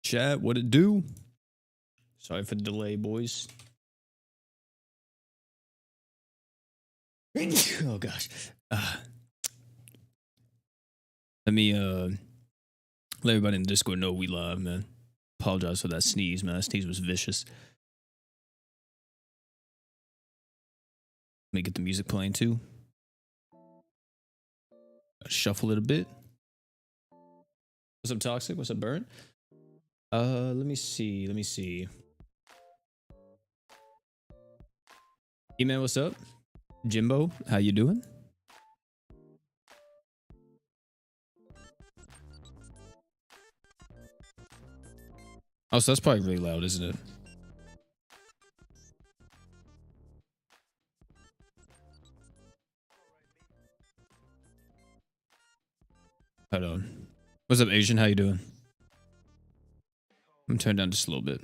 Chat, what it do? Sorry for the delay, boys. Oh gosh. Let me let everybody in the Discord know we live, man. Apologize for that sneeze, man. That sneeze was vicious. Let me get the music playing too. Shuffle it a bit. What's up, Toxic? What's up, Burn? Let me see. E-Man, what's up? Jimbo, how you doing? Oh, so that's probably really loud, isn't it? Hold on. What's up, Asian? How you doing? I'm turning down just a little bit.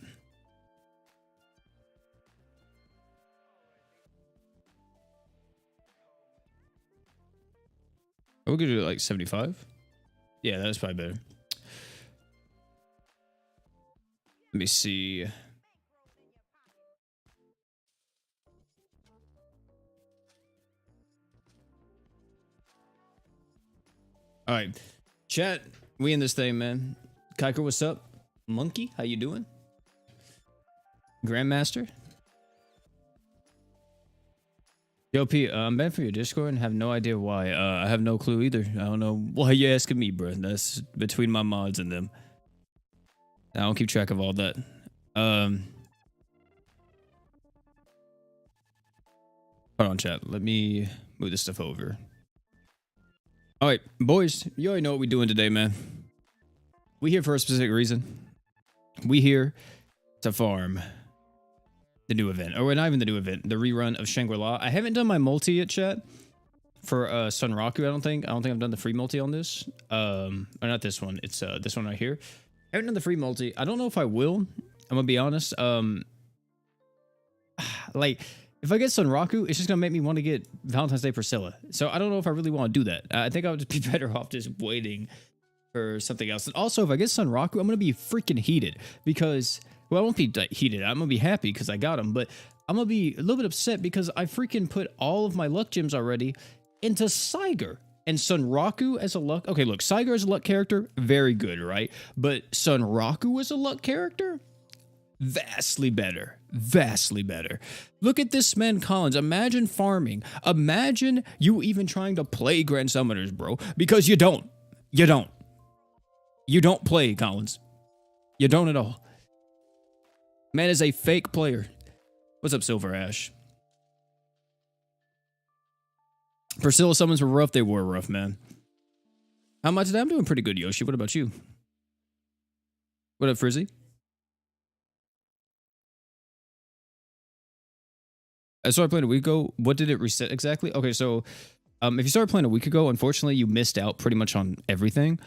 Are we gonna do like 75? Yeah, that's probably better. Let me see. All right, chat. We in this thing, man. Kiker, what's up? Monkey, how you doing? Grandmaster. Yo, P, I'm banned for your Discord and have no idea why. I have no clue either. I don't know why you're asking me, bro. That's between my mods and them. I don't keep track of all that. Hold on, chat. Let me move this stuff over. All right, boys, you already know what we're doing today, man. We here for a specific reason. We here to farm the new event. Or not even the new event, the rerun of Shangri-La. I haven't done my multi yet, chat. For Sunraku, I don't think I've done the free multi on this. Or not this one. It's this one right here. I haven't done the free multi. I don't know if I will. I'm gonna be honest. Like, if I get Sunraku, it's just gonna make me want to get Valentine's Day Priscilla. So I don't know if I really want to do that. I think I would just be better off just waiting for something else. And also, if I get Sunraku, I'm gonna be freaking heated because, well, I won't be heated. I'm gonna be happy because I got him, but I'm gonna be a little bit upset because I freaking put all of my luck gems already into Saiger. And Sunraku as a luck... Okay, look, Saiger as a luck character, very good, right? But Sunraku as a luck character? Vastly better. Vastly better. Look at this man, Collins. Imagine farming. Imagine you even trying to play Grand Summoners, bro. Because you don't. You don't. You don't play, Collins. You don't at all. Man is a fake player. What's up, Silver Ash? Priscilla summons were rough. They were rough, man. How much today? I'm doing pretty good, Yoshi. What about you? What up, Frizzy? I started playing a week ago. What did it reset exactly? Okay, so if you started playing a week ago, unfortunately, you missed out pretty much on everything.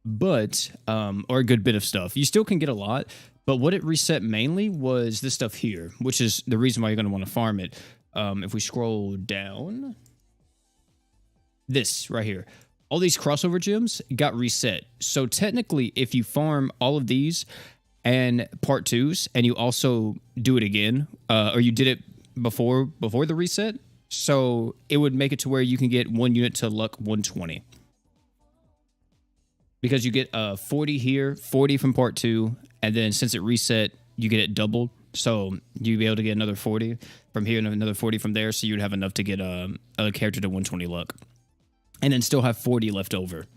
But, or a good bit of stuff. You still can get a lot. But what it reset mainly was this stuff here, which is the reason why you're going to want to farm it. If we scroll down... This right here. All these crossover gems got reset. So technically, if you farm all of these and part 2s, and you also do it again, or you did it before the reset, so it would make it to where you can get 1 unit to luck 120. Because you get 40 here, 40 from part 2, and then since it reset, you get it doubled. So you'd be able to get another 40 from here and another 40 from there, so you'd have enough to get a character to 120 luck. And then still have 40 left over.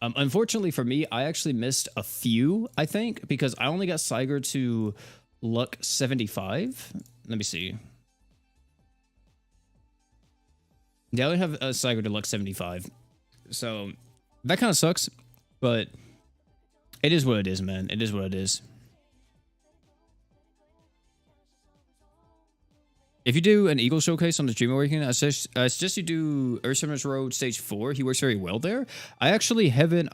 Unfortunately for me, I actually missed a few, I think, because I only got Saiger to luck 75. Let me see. Yeah, I only have Saiger to luck 75. So that kind of sucks, but it is what it is, man. It is what it is. If you do an Eagle showcase on the Dream Awakening, I suggest you do Ursula's Road Stage 4. He works very well there. I actually haven't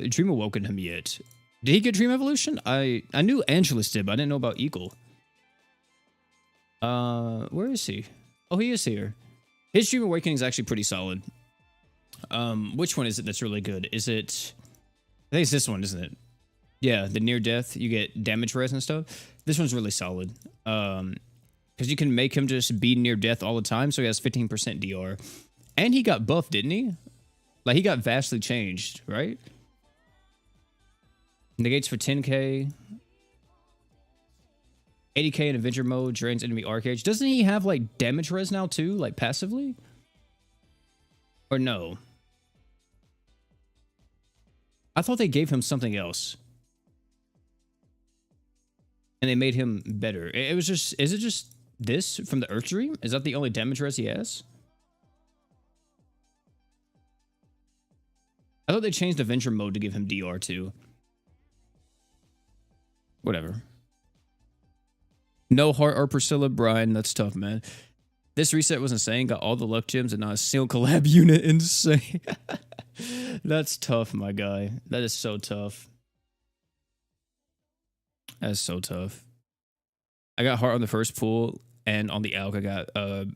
Dream Awoken him yet. Did he get Dream Evolution? I knew Angelus did, but I didn't know about Eagle. Where is he? Oh, he is here. His Dream Awakening is actually pretty solid. Which one is it that's really good? Is it... I think it's this one, isn't it? Yeah, the near death, you get damage res and stuff. This one's really solid. Because you can make him just be near death all the time, so he has 15% DR. And he got buffed, didn't he? Like, he got vastly changed, right? Negates for 10k. 80k in Adventure mode, drains enemy arcade. Doesn't he have, like, damage res now, too? Like, passively? Or no? I thought they gave him something else. And they made him better. It was just... Is it just this from the Earth Dream? Is that the only damage res he has? I thought they changed Adventure mode to give him DR too. Whatever. No heart or Priscilla, Brian. That's tough, man. This reset was insane. Got all the luck gems and not a single collab unit. Insane. That's tough, my guy. That is so tough. That's so tough. I got heart on the first pool, and on the Alk, I got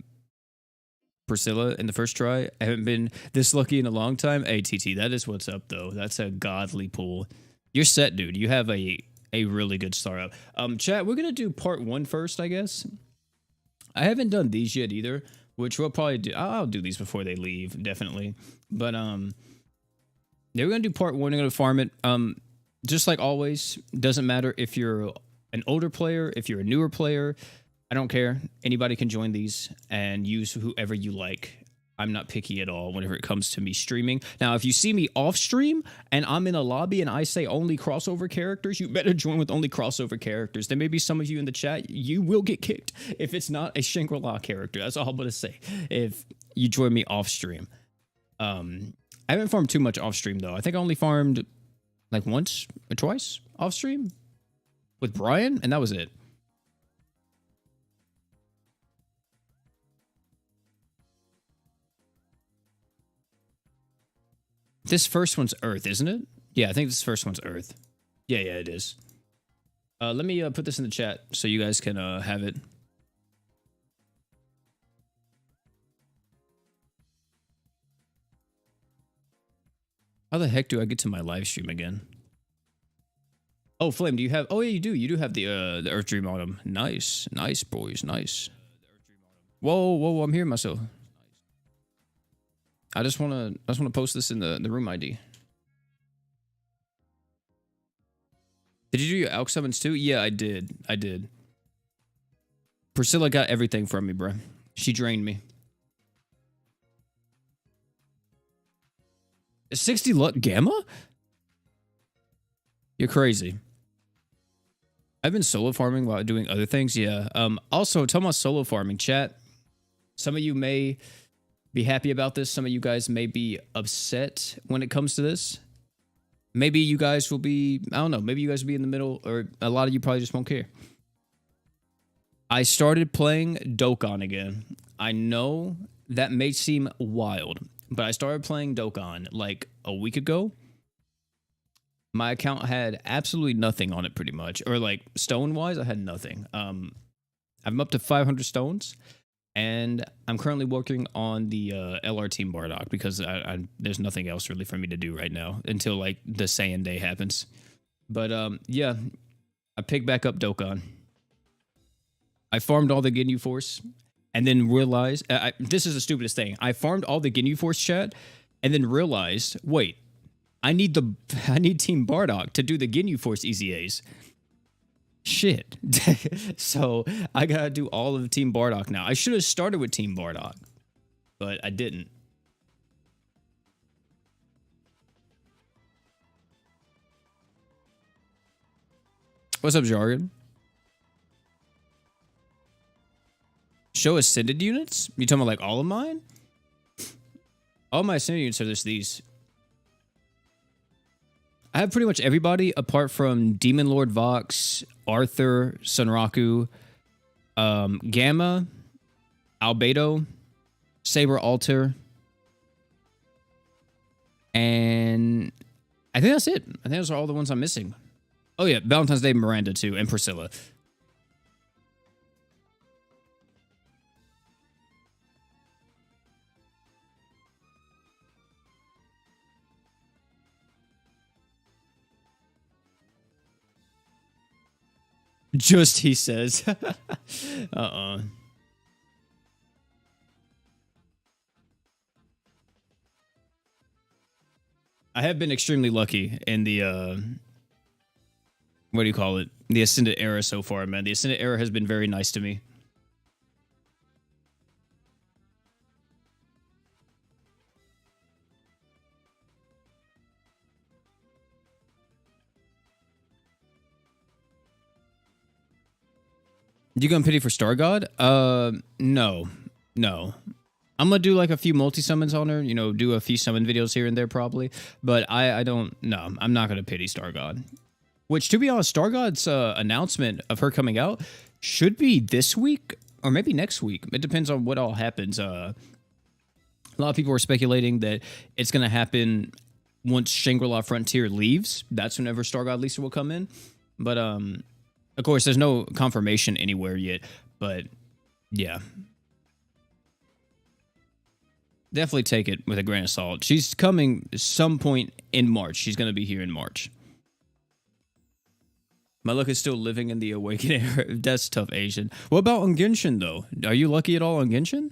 Priscilla in the first try. I haven't been this lucky in a long time. Hey, TT, that is what's up, though. That's a godly pool. You're set, dude. You have a really good start up. Chat, we're going to do part 1 first, I guess. I haven't done these yet either, which we'll probably do. I'll do these before they leave, definitely. But, yeah, we're going to do part 1. We're going to farm it. Just like always, doesn't matter if you're an older player, if you're a newer player, I don't care. Anybody can join these and use whoever you like. I'm not picky at all whenever it comes to me streaming. Now, if you see me off stream and I'm in a lobby and I say only crossover characters, you better join with only crossover characters. There may be some of you in the chat, you will get kicked if it's not a Shangri-La character. That's all I'm going to say. If you join me off stream. I haven't farmed too much off stream though. I think I only farmed like once or twice off stream with Brian, and that was it. This first one's Earth, isn't it? Yeah, I think this first one's Earth. Yeah, it is. Let me put this in the chat so you guys can have it. How the heck do I get to my live stream again? Oh, Flame, do you have... Oh, yeah, you do. You do have the Earth Dream on him. Nice. Nice, boys. Nice. Whoa, I'm hearing myself. I just want to post this in the room ID. Did you do your Alk summons too? Yeah, I did. Priscilla got everything from me, bro. She drained me. 60 luck gamma? You're crazy. I've been solo farming while doing other things. Yeah. Also, talking about solo farming, chat. Some of you may be happy about this. Some of you guys may be upset when it comes to this. Maybe you guys will be, I don't know, maybe you guys will be in the middle, or a lot of you probably just won't care. I started playing Dokkan again. I know that may seem wild, but I started playing Dokkan like a week ago. My account had absolutely nothing on it pretty much, or like stone-wise, I had nothing. I'm up to 500 stones. And I'm currently working on the LR Team Bardock because there's nothing else really for me to do right now until like the Saiyan Day happens. But yeah, I picked back up Dokkan. I farmed all the Ginyu Force and then realized, this is the stupidest thing. I farmed all the Ginyu Force, chat, and then realized, wait, I need Team Bardock to do the Ginyu Force EZAs. Shit. So I gotta do all of Team Bardock now. I should have started with Team Bardock, but I didn't. What's up, Jargon? Show ascended units? You talking about like all of mine? All my ascended units are just these. I have pretty much everybody apart from Demon Lord Vox, Arthur, Sunraku, Gamma, Albedo, Saber Alter, and I think that's it. I think those are all the ones I'm missing. Oh yeah, Valentine's Day Miranda too, and Priscilla. Just he says. I have been extremely lucky in the what do you call it? The Ascendant era so far, man. The Ascendant era has been very nice to me. You going pity for Star God? No. No. I'm gonna do like a few multi-summons on her, you know, do a few summon videos here and there probably. But I don't, no, I'm not gonna pity Star God. Which, to be honest, Star God's announcement of her coming out should be this week or maybe next week. It depends on what all happens. A lot of people are speculating that it's gonna happen once Shangri-La Frontier leaves. That's whenever Star God Lisa will come in. But of course, there's no confirmation anywhere yet, but yeah. Definitely take it with a grain of salt. She's coming some point in March. She's going to be here in March. My luck is still living in the Awakening era. That's tough, Asian. What about on Genshin, though? Are you lucky at all on Genshin?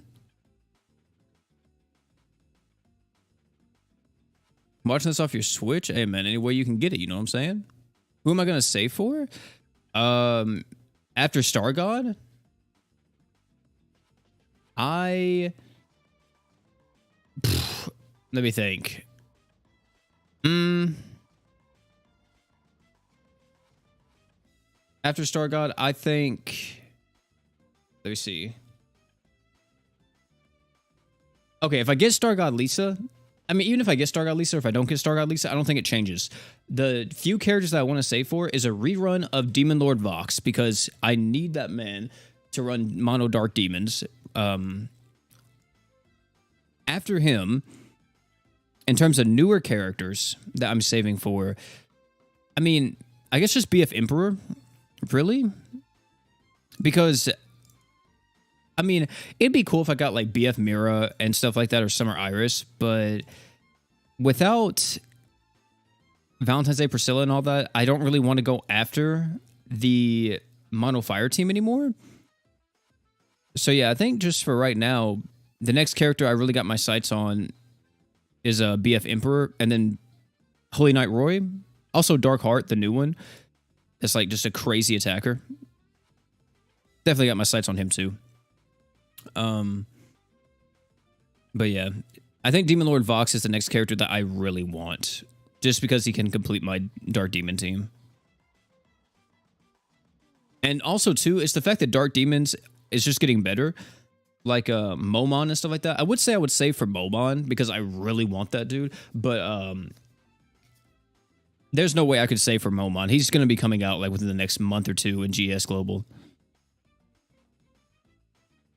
Watching this off your Switch? Hey, man, any way you can get it, you know what I'm saying? Who am I going to save for? After Star God, let me think. After Star God, I think. Let me see. Okay, if I get Star God Lisa, I mean, even if I get Star God Lisa, or if I don't get Star God Lisa, I don't think it changes. The few characters that I want to save for is a rerun of Demon Lord Vox, because I need that man to run Mono Dark Demons. After him, in terms of newer characters that I'm saving for, I mean, I guess just BF Emperor, really? Because, I mean, it'd be cool if I got like BF Mira and stuff like that, or Summer Iris, but without Valentine's Day Priscilla and all that, I don't really want to go after the Mono Fire team anymore. So yeah, I think just for right now, the next character I really got my sights on is BF Emperor, and then Holy Knight Roy. Also Dark Heart, the new one. It's like just a crazy attacker. Definitely got my sights on him too. But yeah, I think Demon Lord Vox is the next character that I really want, just because he can complete my Dark Demon team. And also too, it's the fact that Dark Demons is just getting better, like Momon and stuff like that. I would say I would save for Momon because I really want that dude, but there's no way I could save for Momon. He's going to be coming out like within the next month or two in GS Global.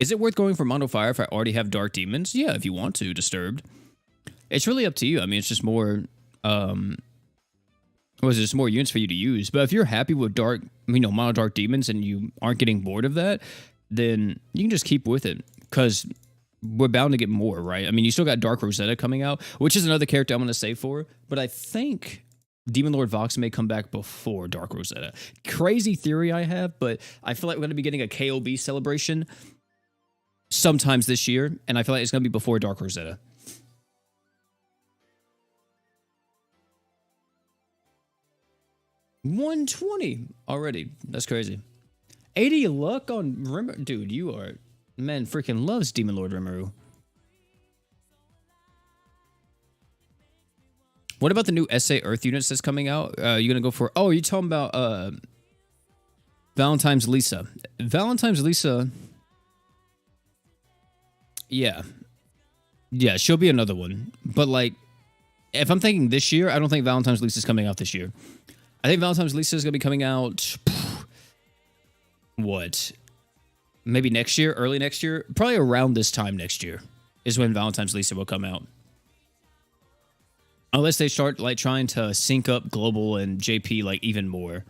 Is it worth going for Mono Fire if I already have Dark Demons? Yeah, if you want to, Disturbed. It's really up to you. I mean, it's just more, just more units for you to use. But if you're happy with Dark, Mono Dark Demons, and you aren't getting bored of that, then you can just keep with it, because we're bound to get more, right? I mean, you still got Dark Rosetta coming out, which is another character I'm going to save for, but I think Demon Lord Vox may come back before Dark Rosetta. Crazy theory I have, but I feel like we're going to be getting a KOB celebration sometimes this year, and I feel like it's going to be before Dark Rosetta. $120 already. That's crazy. 80 luck on Rimuru. Dude, you are... Man, freaking loves Demon Lord Rimuru. What about the new SA Earth units that's coming out? You gonna go for... Oh, you talking about Valentine's Lisa. Valentine's Lisa... Yeah. Yeah, she'll be another one. But, like, if I'm thinking this year, I don't think Valentine's Lisa is coming out this year. I think Valentine's Lisa is going to be coming out... What? Maybe next year? Early next year? Probably around this time next year is when Valentine's Lisa will come out. Unless they start, like, trying to sync up Global and JP, like, even more.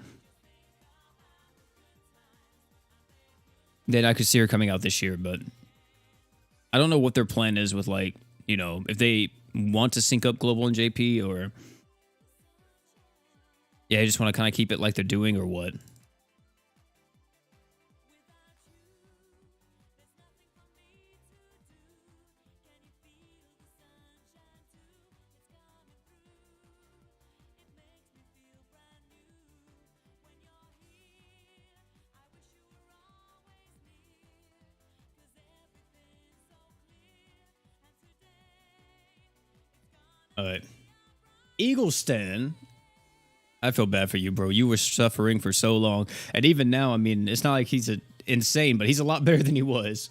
Then I could see her coming out this year, but... I don't know what their plan is with, like, you know, if they want to sync up Global and JP, or... Yeah, they just want to kind of keep it like they're doing, or what? All right. Eagle Stan. I feel bad for you, bro. You were suffering for so long. And even now, I mean, it's not like he's insane, but he's a lot better than he was.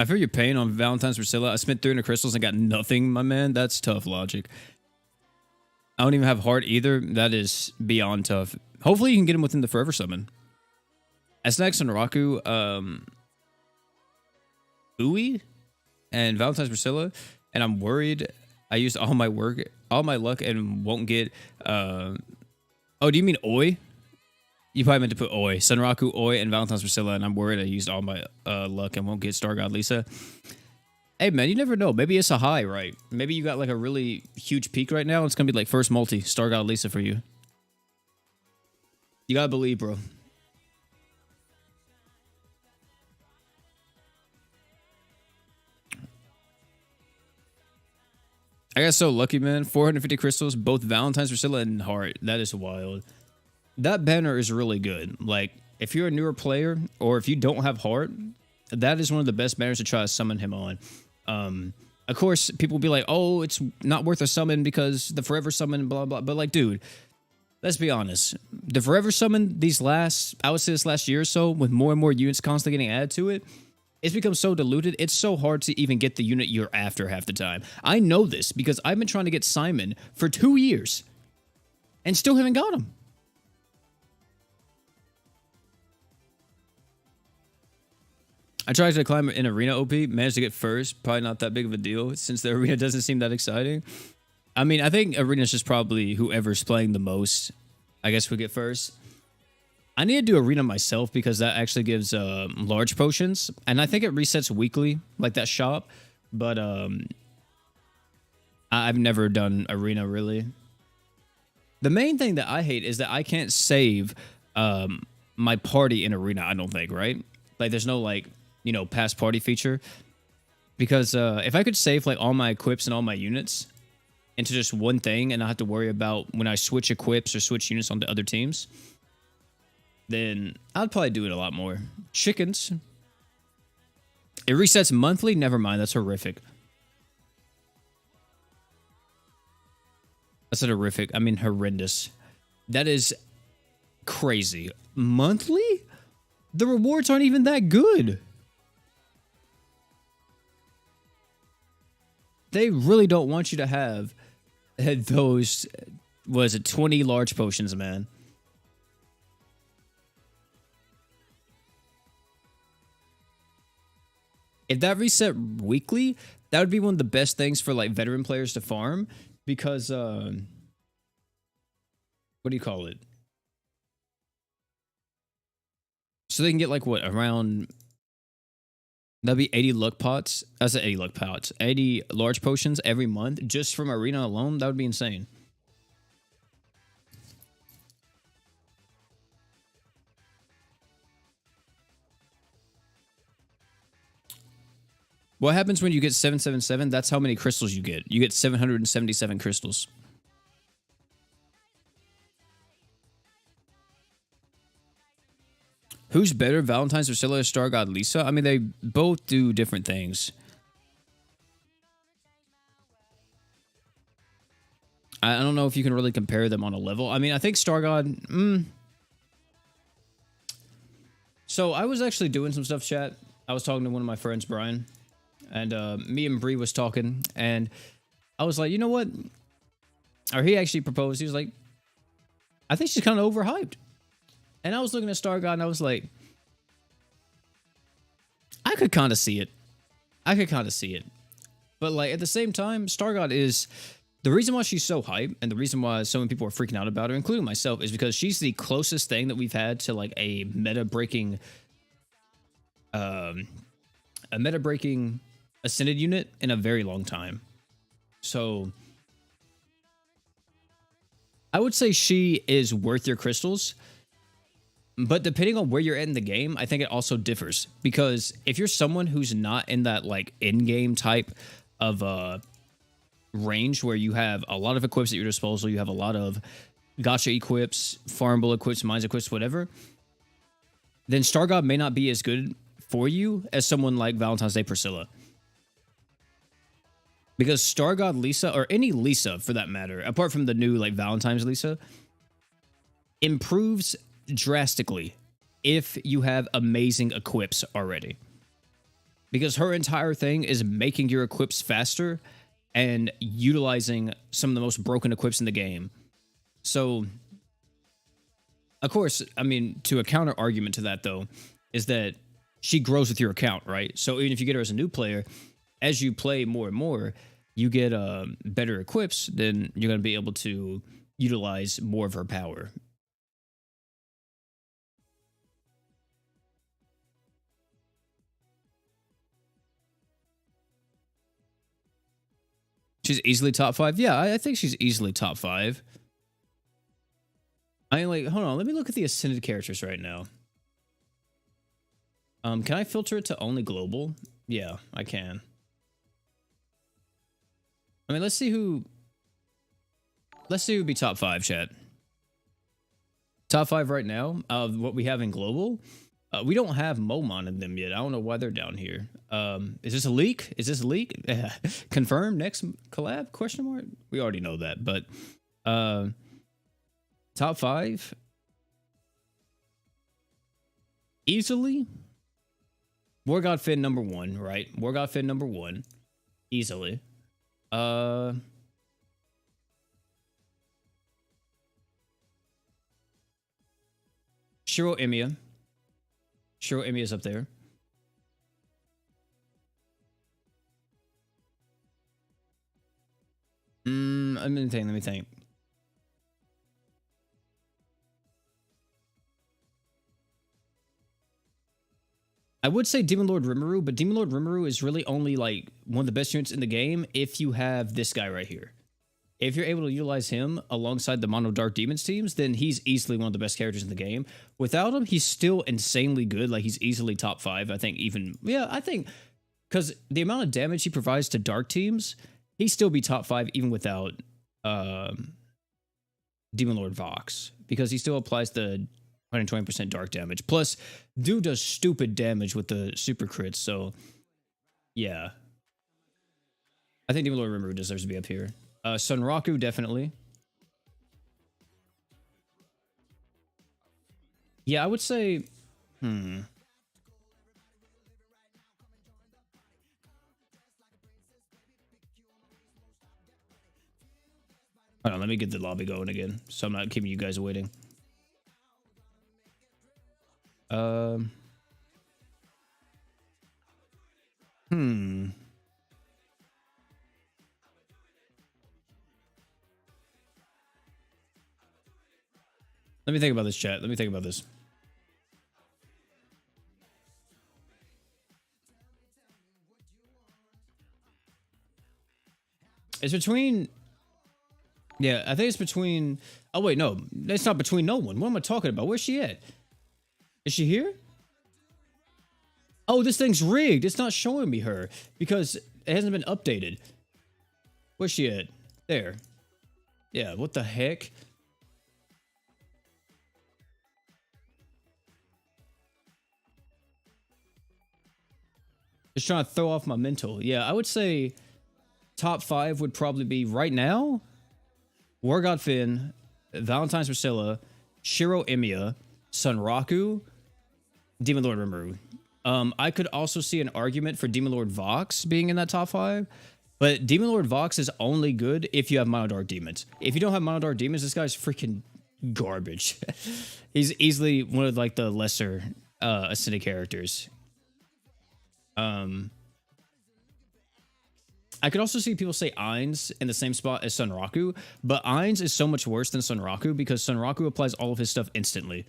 I feel your pain on Valentine's Priscilla. I spent 300 crystals and got nothing, my man. That's tough logic. I don't even have heart either. That is beyond tough. Hopefully you can get him within the Forever Summon. SNX and Raku, Ui, and Valentine's Priscilla. And I'm worried I used all my luck and won't get, oh, do you mean Oi? You probably meant to put Oi. Sunraku, Oi, and Valentine's Priscilla, and I'm worried I used all my luck and won't get Star God Lisa. Hey, man, you never know. Maybe it's a high, right? Maybe you got like a really huge peak right now. It's going to be like first multi, Star God Lisa for you. You got to believe, bro. I got so lucky, man. 450 crystals, both Valentine's Priscilla and Heart. That is wild. That banner is really good. Like, if you're a newer player or if you don't have Heart, that is one of the best banners to try to summon him on. Of course, people will be like, oh, it's not worth a summon because the Forever Summon, blah, blah. But, like, dude, let's be honest. The Forever Summon I would say this last year or so, with more and more units constantly getting added to it, it's become so diluted, it's so hard to even get the unit you're after half the time. I know this because I've been trying to get Simon for 2 years and still haven't got him. I tried to climb in arena OP, managed to get first. Probably not that big of a deal since the arena doesn't seem that exciting. I mean, I think arena's just probably whoever's playing the most, I guess, would get first. I need to do arena myself because that actually gives large potions. And I think it resets weekly, like that shop. But I've never done arena, really. The main thing that I hate is that I can't save my party in arena, I don't think, right? Like, there's no, like, you know, past party feature. Because if I could save, like, all my equips and all my units into just one thing and not have to worry about when I switch equips or switch units onto other teams, then I'd probably do it a lot more. Chickens. It resets monthly? Never mind, that's horrific. That's not horrific. I mean, horrendous. That is crazy. Monthly? The rewards aren't even that good. They really don't want you to have those, was it 20 large potions, man. If that reset weekly, that would be one of the best things for like veteran players to farm because what do you call it? So they can get like what, around, that'd be 80 luck pots. I said 80 luck pots. 80 large potions every month just from arena alone. That would be insane. What happens when you get 777? That's how many crystals you get. You get 777 crystals. Who's better, Valentine's Priscilla or Star God Lisa? I mean, they both do different things. I don't know if you can really compare them on a level. I mean, I think Star God... So I was actually doing some stuff, chat. I was talking to one of my friends, Brian. And me and Bree was talking. And I was like, you know what? Or he actually proposed. He was like, I think she's kind of overhyped. And I was looking at Star God and I was like, I could kind of see it. I could kind of see it. But like at the same time, Star God is... The reason why she's so hyped and the reason why so many people are freaking out about her, including myself, is because she's the closest thing that we've had to like a meta-breaking Ascended unit in a very long time. So I would say she is worth your crystals. But depending on where you're at in the game, I think it also differs. Because if you're someone who's not in that like in-game type of range where you have a lot of equips at your disposal, you have a lot of gacha equips, farmable equips, mines equips, whatever, then Star God may not be as good for you as someone like Valentine's Day Priscilla. Because Star God Lisa, or any Lisa for that matter, apart from the new like Valentine's Lisa, improves drastically if you have amazing equips already. Because her entire thing is making your equips faster and utilizing some of the most broken equips in the game. So, of course, I mean, to a counter argument to that, though, is that she grows with your account, right? So even if you get her as a new player, as you play more and more, you get better equips, then you're going to be able to utilize more of her power. She's easily top 5. Yeah, I think she's easily top 5. I mean, like, hold on. Let me look at the Ascended characters right now. Can I filter it to only global? Yeah, I can. I mean, let's see who would be top 5, chat. Top 5 right now of what we have in global. We don't have Momon in them yet. I don't know why they're down here. Is this a leak? Is this a leak? Confirmed next collab? Question mark? We already know that, but top 5 easily. War God Fen number 1, right? War God Fen number 1 easily. Shiro Emiya. Shiro Emiya's up there. Let me think. I would say Demon Lord Rimuru, but Demon Lord Rimuru is really only like one of the best units in the game if you have this guy right here. If you're able to utilize him alongside the Mono Dark Demons teams, then he's easily one of the best characters in the game. Without him, he's still insanely good. Like, he's easily top 5. I think even, yeah, I think, because the amount of damage he provides to Dark teams, he'd still be top 5 even without Demon Lord Vox, because he still applies the 120% dark damage. Plus, dude does stupid damage with the super crits, so yeah. I think Demon Lord Rimuru deserves to be up here. Sunraku, definitely. Yeah, I would say... Hold on, let me get the lobby going again, so I'm not keeping you guys waiting. Let me think about this, chat. Let me think about this. It's between... Yeah, I think it's between... Oh, wait, no. It's not between no one. What am I talking about? Where's she at? Is she here? Oh, this thing's rigged. It's not showing me her because it hasn't been updated. Where's she at? There. Yeah, what the heck? Just trying to throw off my mental. Yeah, I would say top 5 would probably be right now War God Fen, Valentine's Priscilla, Shiro Emiya, Sunraku, Demon Lord Rimuru. I could also see an argument for Demon Lord Vox being in that top 5, but Demon Lord Vox is only good if you have Mono Dark Demons. If you don't have Mono Dark Demons, this guy's freaking garbage. He's easily one of like the lesser Ascended characters. I could also see people say Ainz in the same spot as Sunraku, but Ainz is so much worse than Sunraku because Sunraku applies all of his stuff instantly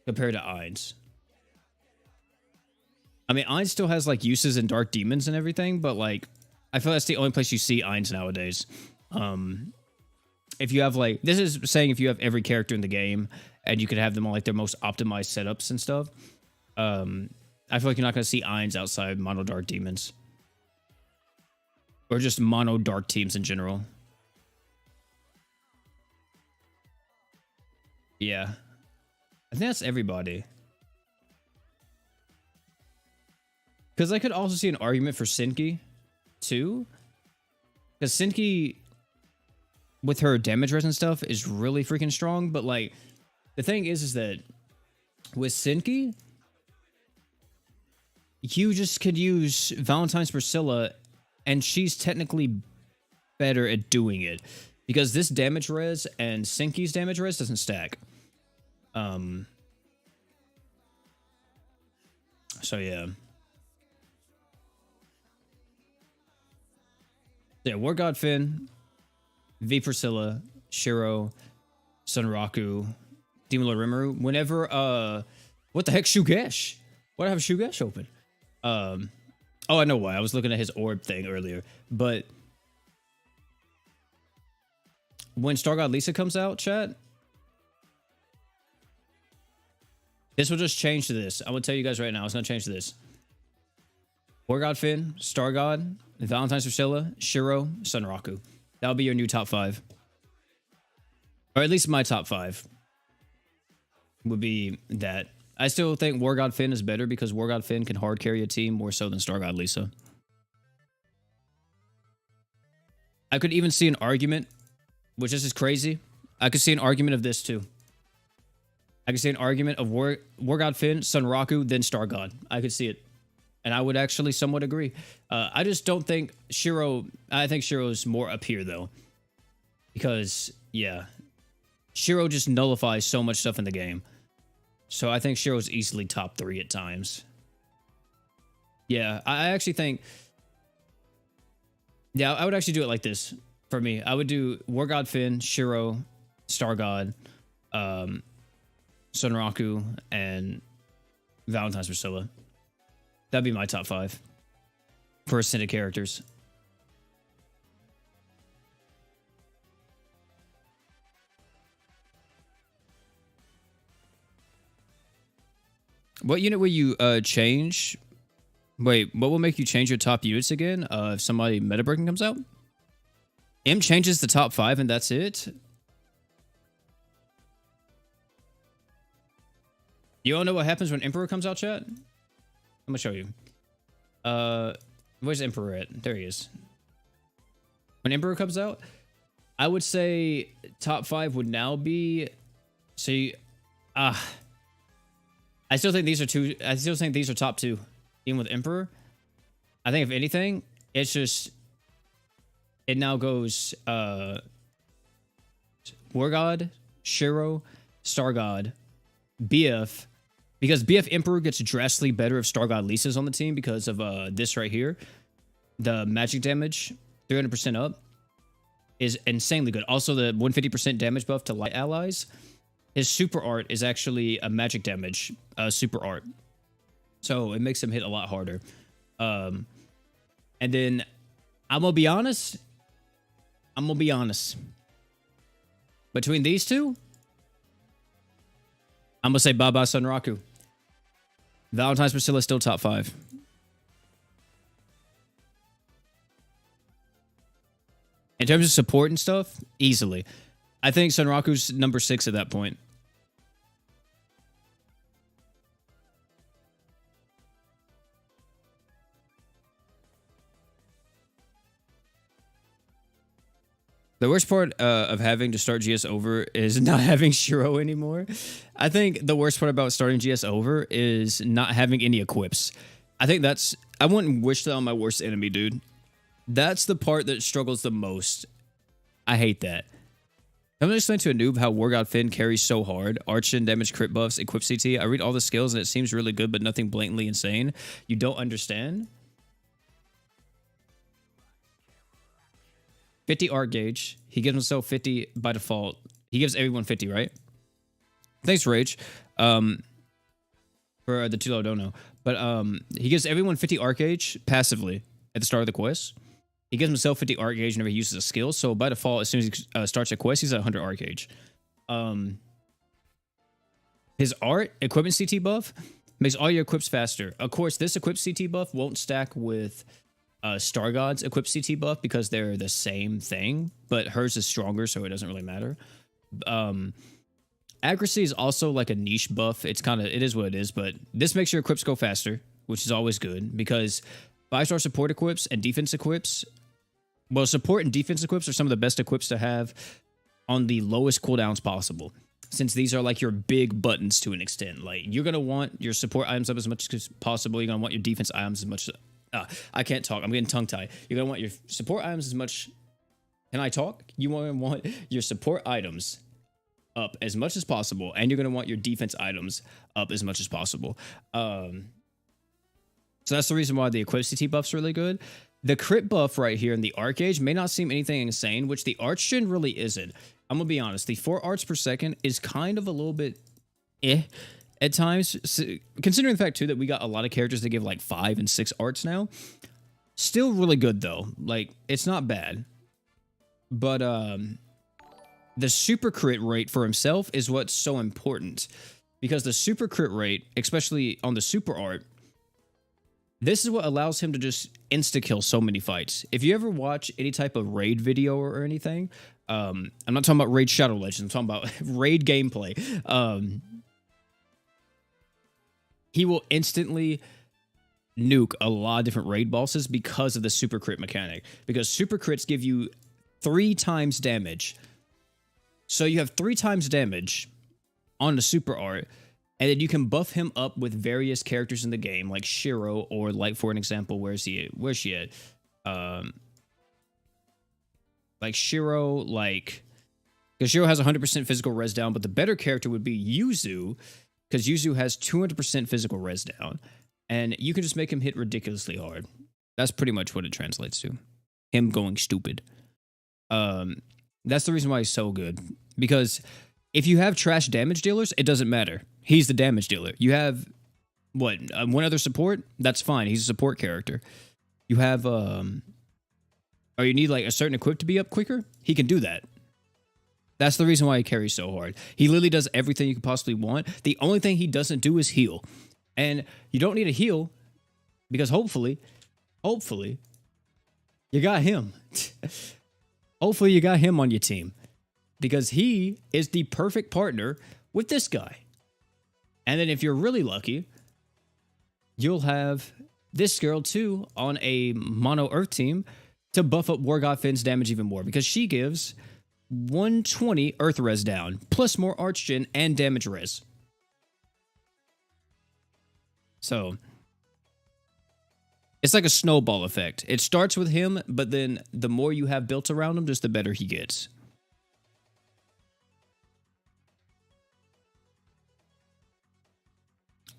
compared to Ainz. I mean, Ainz still has like uses in Dark Demons and everything, but like, I feel that's the only place you see Ainz nowadays. If you have like, this is saying if you have every character in the game and you could have them on like their most optimized setups and stuff, I feel like you're not going to see Ainz outside Mono Dark Demons. Or just mono dark teams in general. Yeah. I think that's everybody. Because I could also see an argument for Sinki, too. Because Sinki, with her damage res and stuff, is really freaking strong. But, like, the thing is that with Sinki, you just could use Valentine's Priscilla, and she's technically better at doing it. Because this damage res and Sinki's damage res doesn't stack. So, yeah. Yeah, War God Fen, V Priscilla, Shiro, Sunraku, Demon Lord Rimuru. Whenever, what the heck, Shugesh? Why do I have Shugesh open? Oh, I know why. I was looking at his orb thing earlier. But when Star God Lisa comes out, chat, this will just change to this. I'm going to tell you guys right now. It's going to change to this. War God Fen, Star God, Valentine's Priscilla, Shiro, Sunraku. That'll be your new top 5. Or at least my top 5 would be that. I still think War God Fen is better because War God Fen can hard carry a team more so than Star God Lisa. I could even see an argument, which this is crazy. I could see an argument of this too. I could see an argument of War God Fen, Sunraku, then Star God. I could see it. And I would actually somewhat agree. I just don't think Shiro... I think Shiro's more up here, though. Because, yeah. Shiro just nullifies so much stuff in the game. So I think Shiro's easily top 3 at times. Yeah, I actually think... Yeah, I would actually do it like this. For me, I would do War God Fen, Shiro, Star God, Sunraku, and Valentine's Priscilla. That'd be my top 5 for ascended characters. What unit will you change? Wait, what will make you change your top units again if somebody meta breaking comes out? M changes the top 5 and that's it? You all know what happens when Emperor comes out, chat? I'm gonna show you. Where's Emperor at? There he is. When Emperor comes out, I would say top 5 would now be... See, I still think these are two... I still think these are top 2. Even with Emperor. I think if anything, it's just... It now goes... War God, Shiro, Star God, BF... Because BF Emperor gets drastically better if Star God Lisa's on the team because of this right here. The magic damage, 300% up, is insanely good. Also, the 150% damage buff to light allies. His super art is actually a magic damage super art. So it makes him hit a lot harder. And then, I'm going to be honest. Between these two, I'm going to say bye-bye Sunraku. Valentine's Priscilla is still top 5. In terms of support and stuff, easily. I think Sunraku's number 6 at that point. The worst part of having to start GS over is not having Shiro anymore. I think the worst part about starting GS over is not having any equips. I think that's... I wouldn't wish that on my worst enemy, dude. That's the part that struggles the most. I hate that. I'm going to explain to a noob how War God Fen carries so hard. Archin, damage, crit buffs, equip CT. I read all the skills and it seems really good, but nothing blatantly insane. You don't understand? 50 art gauge. He gives himself 50 by default. He gives everyone 50, right? Thanks, Rage. For the too low don't know. But he gives everyone 50 art gauge passively at the start of the quest. He gives himself 50 art gauge whenever he uses a skill. So by default, as soon as he starts a quest, he's at 100 art gauge. His art, equipment CT buff, makes all your equips faster. Of course, this equip CT buff won't stack with Star God's equip CT buff because they're the same thing, but hers is stronger, so it doesn't really matter. Accuracy is also like a niche buff. It is what it is, but this makes your equips go faster, which is always good because 5-star support equips and defense equips, well, support and defense equips are some of the best equips to have on the lowest cooldowns possible, since these are like your big buttons to an extent. Like, you're going to want your support items up as much as possible. You're going to want your defense items as much. I can't talk. I'm getting tongue-tied. You're going to want your support items as much. Can I talk? You want your support items up as much as possible, and you're going to want your defense items up as much as possible. So that's the reason why the equip CT buff's really good. The crit buff right here in the arc gauge may not seem anything insane, which the arch gen really isn't. I'm going to be honest. The 4 arts per second is kind of a little bit at times, considering the fact too that we got a lot of characters that give like 5 and 6 arts now. Still really good though. Like, it's not bad. But the super crit rate for himself is what's so important, because the super crit rate, especially on the super art, this is what allows him to just insta-kill so many fights. If you ever watch any type of raid video or anything, I'm not talking about Raid Shadow Legends, I'm talking about raid gameplay. He will instantly nuke a lot of different raid bosses because of the super crit mechanic. Because super crits give you 3 times damage. So you have 3 times damage on the super art, and then you can buff him up with various characters in the game, like Shiro, or like, for an example, where's she at? Like Shiro, because Shiro has 100% physical res down, but the better character would be Yuzu, because Yuzu has 200% physical res down, and you can just make him hit ridiculously hard. That's pretty much what it translates to. Him going stupid. That's the reason why he's so good, because if you have trash damage dealers, it doesn't matter. He's the damage dealer. You have, what, one other support? That's fine. He's a support character. You have, or you need like a certain equip to be up quicker? He can do that. That's the reason why he carries so hard. He literally does everything you could possibly want. The only thing he doesn't do is heal. And you don't need a heal, because hopefully, you got him. Hopefully you got him on your team, because he is the perfect partner with this guy. And then if you're really lucky, you'll have this girl too on a mono earth team to buff up War God Fen's damage even more, because she gives 120 earth res down, plus more arch gen and damage res. So it's like a snowball effect. It starts with him, but then the more you have built around him, just the better he gets.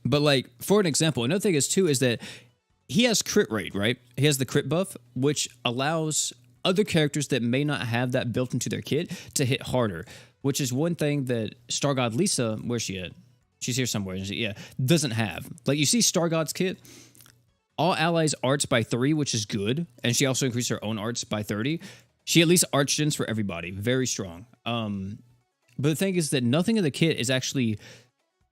But like, for an example, another thing is too, is that he has crit rate, right? He has the crit buff, which allows other characters that may not have that built into their kit to hit harder, which is one thing that Star God Lisa, where's she at? She's here somewhere. Yeah, doesn't have. Like, you see Star God's kit, all allies arts by 3, which is good. And she also increased her own arts by 30. She at least arch gens for everybody. Very strong. But the thing is that nothing in the kit is actually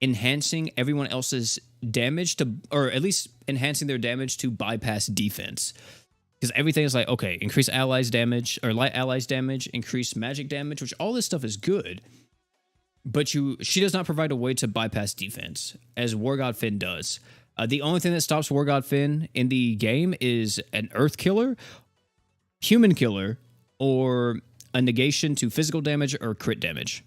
enhancing everyone else's damage to, or at least enhancing their damage to bypass defense. Because everything is like, okay, increase allies damage, or light allies damage, increase magic damage, which all this stuff is good. But she does not provide a way to bypass defense, as War God Fen does. The only thing that stops War God Fen in the game is an Earth Killer, Human Killer, or a negation to physical damage or crit damage.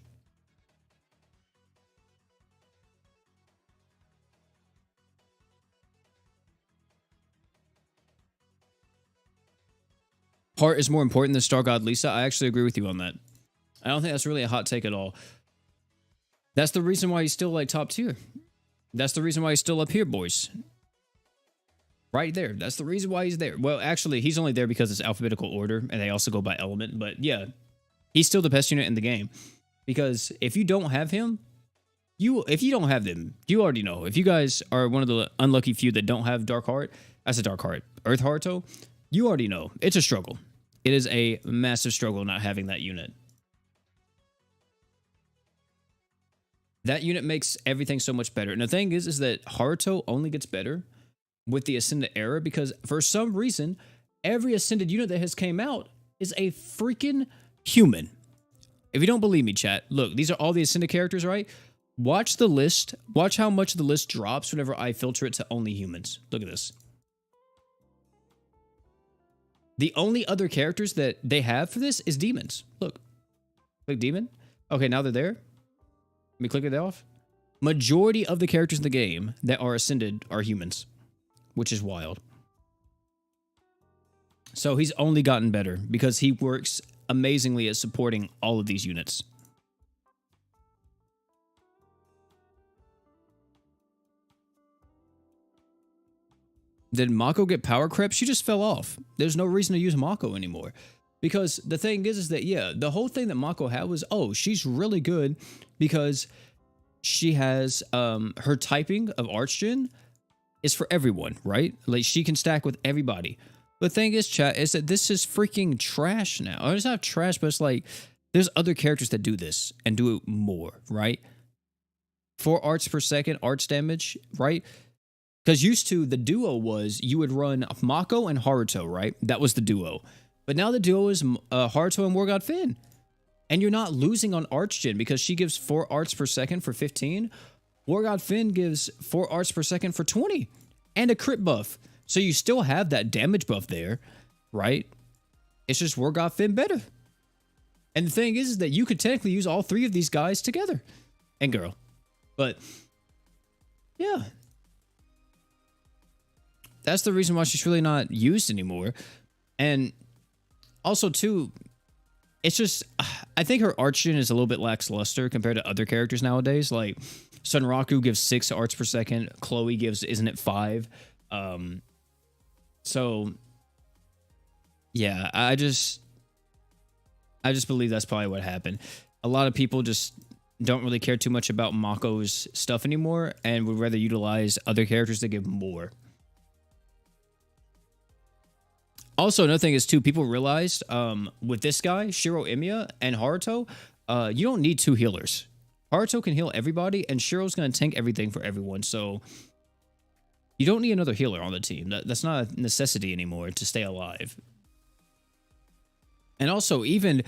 Heart is more important than Star God Lisa. I actually agree with you on that. I don't think that's really a hot take at all. That's the reason why he's still like top tier. That's the reason why he's still up here, boys. Right there. That's the reason why he's there. Well, actually, he's only there because it's alphabetical order, and they also go by element. But yeah, he's still the best unit in the game. Because if you don't have him, if you don't have them, you already know. If you guys are one of the unlucky few that don't have Dark Heart, that's a Dark Heart, Earth Hearto, you already know. It's a struggle. It is a massive struggle not having that unit. That unit makes everything so much better. And the thing is that Haruto only gets better with the Ascendant Era, because for some reason, every ascended unit that has came out is a freaking human. If you don't believe me, chat, look, these are all the ascended characters, right? Watch the list. Watch how much the list drops whenever I filter it to only humans. Look at this. The only other characters that they have for this is demons. Look. Click demon. Okay, now they're there. Let me click it off. Majority of the characters in the game that are ascended are humans, which is wild. So he's only gotten better because he works amazingly at supporting all of these units. Did Mako get power creep? She just fell off. There's no reason to use Mako anymore. Because the thing is that, yeah, the whole thing that Mako had was, oh, she's really good because she has her typing of Archgen is for everyone, right? Like, she can stack with everybody. The thing is, chat, is that this is freaking trash now. Or it's not trash, but it's like, there's other characters that do this and do it more, right? 4 arts per second, arts damage, right? Because used to, the duo was, you would run Mako and Haruto, right? That was the duo. But now the duo is Haruto and War God Fen. And you're not losing on Archgen because she gives 4 arts per second for 15. War God Fen gives 4 arts per second for 20. And a crit buff. So you still have that damage buff there, right? It's just War God Fen better. And the thing is that you could technically use all 3 of these guys together. And girl. But, yeah. That's the reason why she's really not used anymore. And also, too, it's just, I think her Archgen is a little bit lackluster compared to other characters nowadays. Like, Sunraku gives 6 arts per second. Chloe gives, isn't it 5? So, yeah, I just believe that's probably what happened. A lot of people just don't really care too much about Mako's stuff anymore and would rather utilize other characters that give more. Also, another thing is, too, people realized with this guy, Shiro Emiya and Haruto, you don't need 2 healers. Haruto can heal everybody, and Shiro's going to tank everything for everyone. So you don't need another healer on the team. That's not a necessity anymore to stay alive. And also, even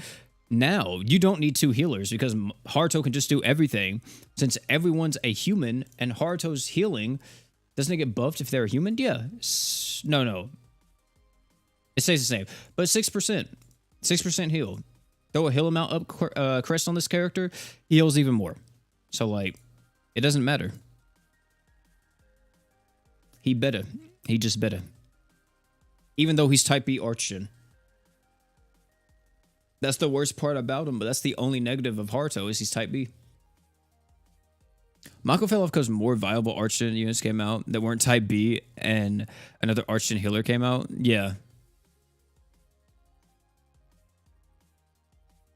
now, you don't need 2 healers because Haruto can just do everything. Since everyone's a human and Haruto's healing, doesn't it get buffed if they're a human? Yeah. No. It stays the same, but 6%. 6% heal. Throw a heal amount up crest on this character, he heals even more. So, like, it doesn't matter. He better. He just better. Even though he's type B Archgen. That's the worst part about him, but that's the only negative of Haruto is he's type B. Mako fell off because more viable Archgen units came out that weren't type B and another Archgen healer came out. Yeah.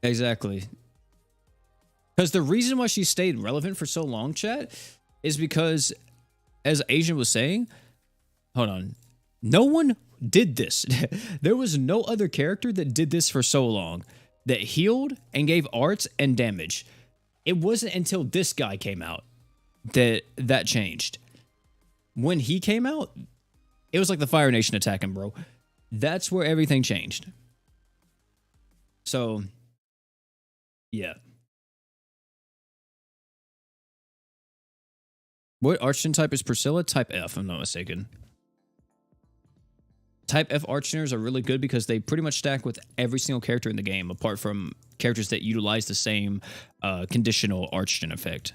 Exactly. Because the reason why she stayed relevant for so long, chat, is because, as Asian was saying, hold on, no one did this. There was no other character that did this for so long, that healed and gave arts and damage. It wasn't until this guy came out that changed. When he came out, it was like the Fire Nation attacking, bro. That's where everything changed. So, yeah. What Archgen type is Priscilla? Type F, if I'm not mistaken. Type F Archgeners are really good because they pretty much stack with every single character in the game, apart from characters that utilize the same conditional Archgen effect.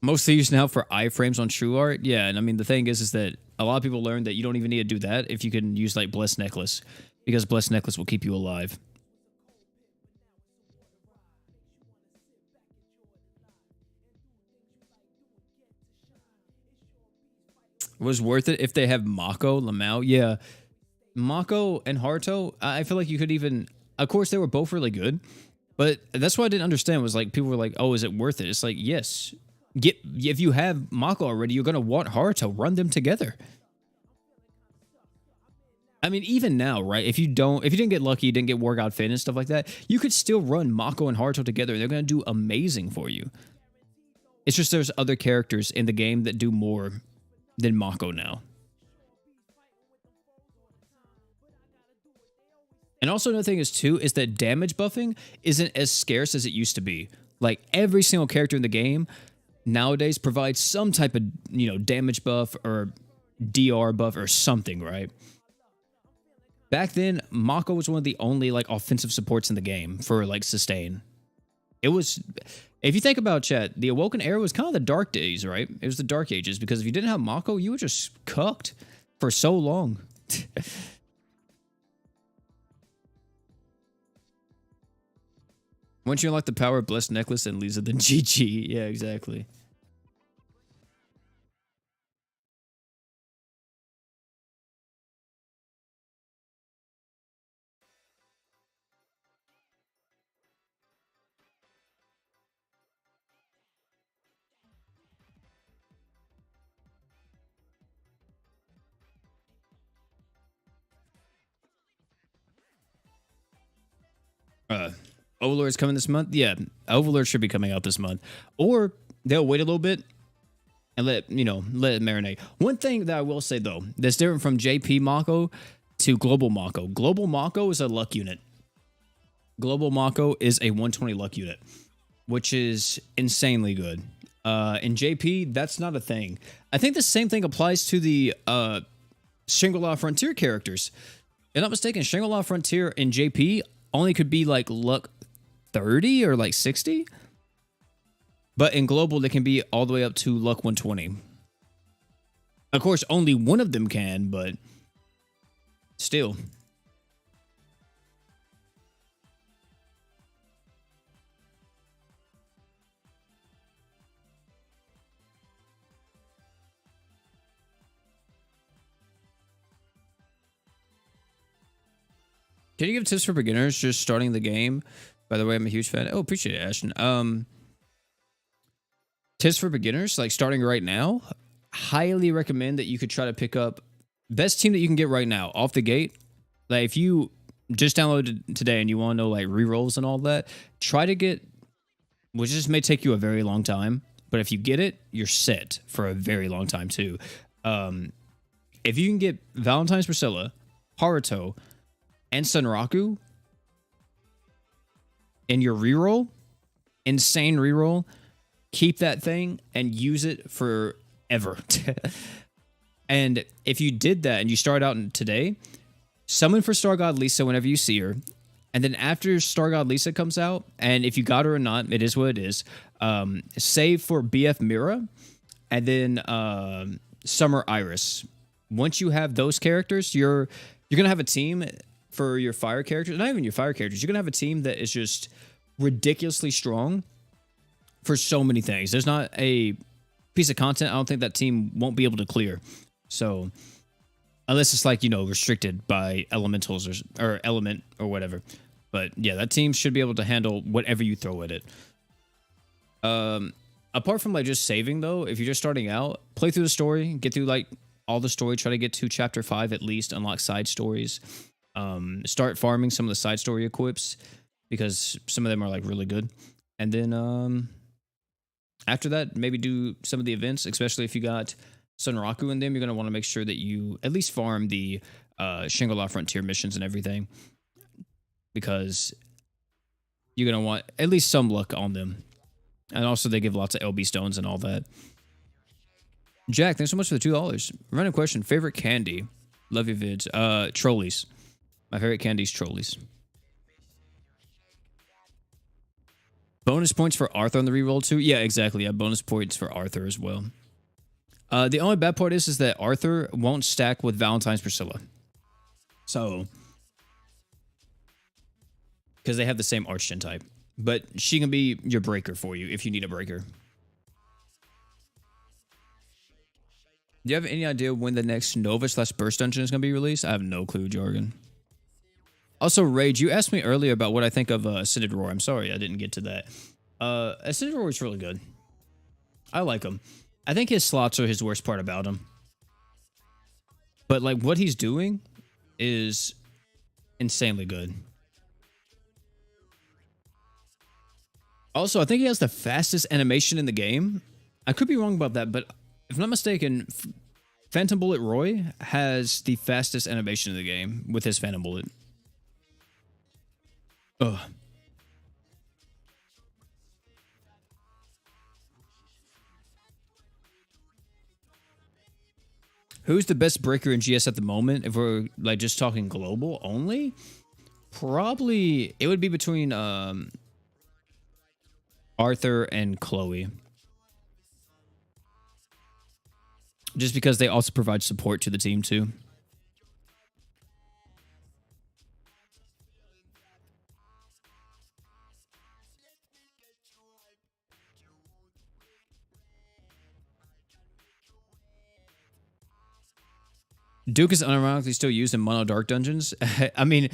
Mostly used now for iframes on True Art. Yeah, and I mean, the thing is that a lot of people learned that you don't even need to do that if you can use, like, Blessed Necklace, because Blessed Necklace will keep you alive. Was worth it if they have Mako, Lamau. Yeah. Mako and Haruto, I feel like you could even... Of course, they were both really good, but that's what I didn't understand was, like, people were like, oh, is it worth it? It's like, yes. If you have Mako already, you're going to want Haruto. Run them together. I mean, even now, right? If you didn't get lucky, you didn't get War God Fen and stuff like that, you could still run Mako and Haruto together. They're going to do amazing for you. It's just there's other characters in the game that do more than Mako now. And also another thing is too is that damage buffing isn't as scarce as it used to be. Like every single character in the game nowadays provides some type of, damage buff or DR buff or something, right? Back then, Mako was one of the only like offensive supports in the game for like sustain. It was, if you think about chat, the Awoken era was kind of the dark days, right? It was the dark ages because if you didn't have Mako, you were just cucked for so long. Once you unlock the power of Blessed Necklace and Lisa, then GG. Yeah, exactly. Overlord's coming this month? Yeah, Overlord should be coming out this month. Or they'll wait a little bit and let it marinate. One thing that I will say though, that's different from JP Mako to Global Mako. Global Mako is a luck unit. Global Mako is a 120 luck unit, which is insanely good. In JP, that's not a thing. I think the same thing applies to the Shangri-La Frontier characters. If I'm not mistaken, Shangri-La Frontier in JP only could be like luck 30 or like 60. But in Global, they can be all the way up to luck 120. Of course, only one of them can, but still. Can you give tips for beginners just starting the game? By the way, I'm a huge fan. Oh, appreciate it, Ashton. Tips for beginners, like starting right now, highly recommend that you could try to pick up best team that you can get right now off the gate. Like if you just downloaded today and you want to know like rerolls and all that, try to get, which just may take you a very long time, but if you get it, you're set for a very long time too. If you can get Valentine's Priscilla, Haruto, and Sunraku in your reroll, insane reroll, keep that thing and use it forever. And if you did that and you start out today, summon for Star God Lisa whenever you see her. And then after Star God Lisa comes out, and if you got her or not, it is what it is. Save for BF Mira and then Summer Iris. Once you have those characters, you're going to have a team for your fire characters, not even your fire characters. You're going to have a team that is just ridiculously strong for so many things. There's not a piece of content I don't think that team won't be able to clear. So unless it's like, restricted by elementals or element or whatever. But yeah, that team should be able to handle whatever you throw at it. Apart from like just saving though, if you're just starting out, play through the story, get through like all the story, try to get to chapter 5 at least, unlock side stories. Start farming some of the side story equips because some of them are like really good. And then after that, maybe do some of the events, especially if you got Sunraku in them. You're going to want to make sure that you at least farm the Shangri-La Frontier missions and everything because you're going to want at least some luck on them. And also they give lots of LB stones and all that. Jack, thanks so much for the $2. Random question, favorite candy? Love your vids. Trolleys. My favorite candy is Trolleys. Bonus points for Arthur on the reroll too? Yeah, exactly. Yeah, bonus points for Arthur as well. The only bad part is that Arthur won't stack with Valentine's Priscilla. So, because they have the same Archgen type. But she can be your breaker for you if you need a breaker. Do you have any idea when the next Nova/Burst dungeon is going to be released? I have no clue, Jargon. Also, Rage, you asked me earlier about what I think of Ascended Roar. I'm sorry I didn't get to that. Ascended Roar is really good. I like him. I think his slots are his worst part about him. But like what he's doing is insanely good. Also, I think he has the fastest animation in the game. I could be wrong about that, but if I'm not mistaken, Phantom Bullet Roy has the fastest animation in the game with his Phantom Bullet. Ugh. Who's the best breaker in GS at the moment? If we're like just talking global only, probably it would be between Arthur and Chloe. Just because they also provide support to the team too. Duke is unironically still used in mono dark dungeons. I mean,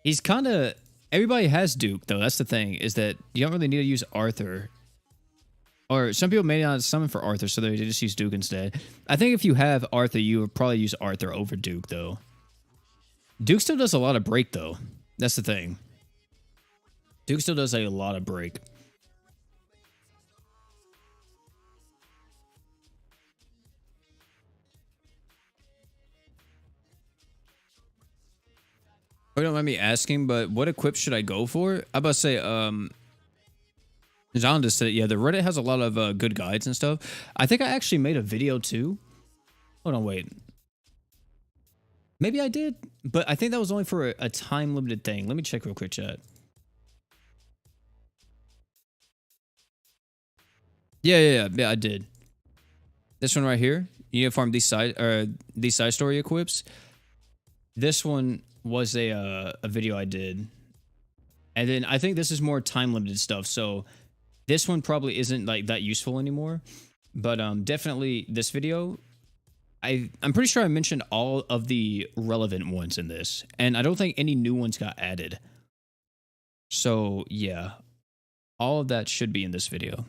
he's kind of... Everybody has Duke, though. That's the thing, is that you don't really need to use Arthur. Or some people may not summon for Arthur, so they just use Duke instead. I think if you have Arthur, you would probably use Arthur over Duke, though. Duke still does a lot of break, though. That's the thing. Duke still does a lot of break. I don't mind me asking, but what equip should I go for? I'm about to say, John just said, yeah, the Reddit has a lot of good guides and stuff. I think I actually made a video too. Hold on, wait. Maybe I did, but I think that was only for a time-limited thing. Let me check real quick, chat. Yeah, I did. This one right here, uniform these side story equips. This one was a video I did, and then I think this is more time-limited stuff. So this one probably isn't like that useful anymore, but definitely this video. I'm pretty sure I mentioned all of the relevant ones in this, and I don't think any new ones got added. So yeah, all of that should be in this video.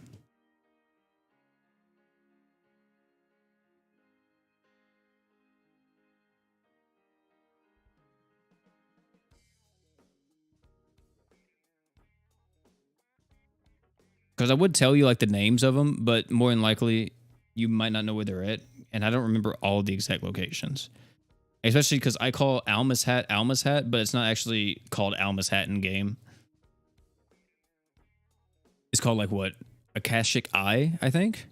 Because I would tell you like the names of them, but more than likely you might not know where they're at. And I don't remember all the exact locations. Especially because I call Alma's Hat, but it's not actually called Alma's Hat in game. It's called like what? Akashic Eye, I think.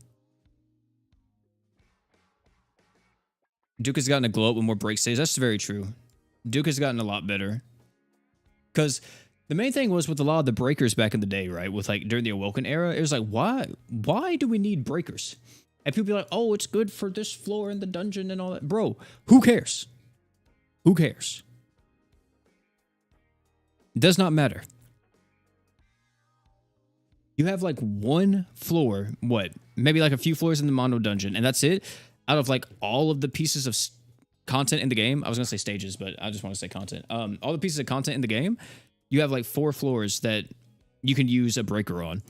Duke has gotten a glow up with more break stays. That's very true. Duke has gotten a lot better. Because the main thing was with a lot of the breakers back in the day, right? With like during the Awoken era, it was like, why do we need breakers? And people be like, oh, it's good for this floor in the dungeon and all that. Bro, who cares? Who cares? It does not matter. You have like one floor, what? Maybe like a few floors in the mono dungeon, and that's it? Out of like all of the pieces of content in the game. I was going to say stages, but I just want to say content. All the pieces of content in the game, you have like 4 floors that you can use a breaker on.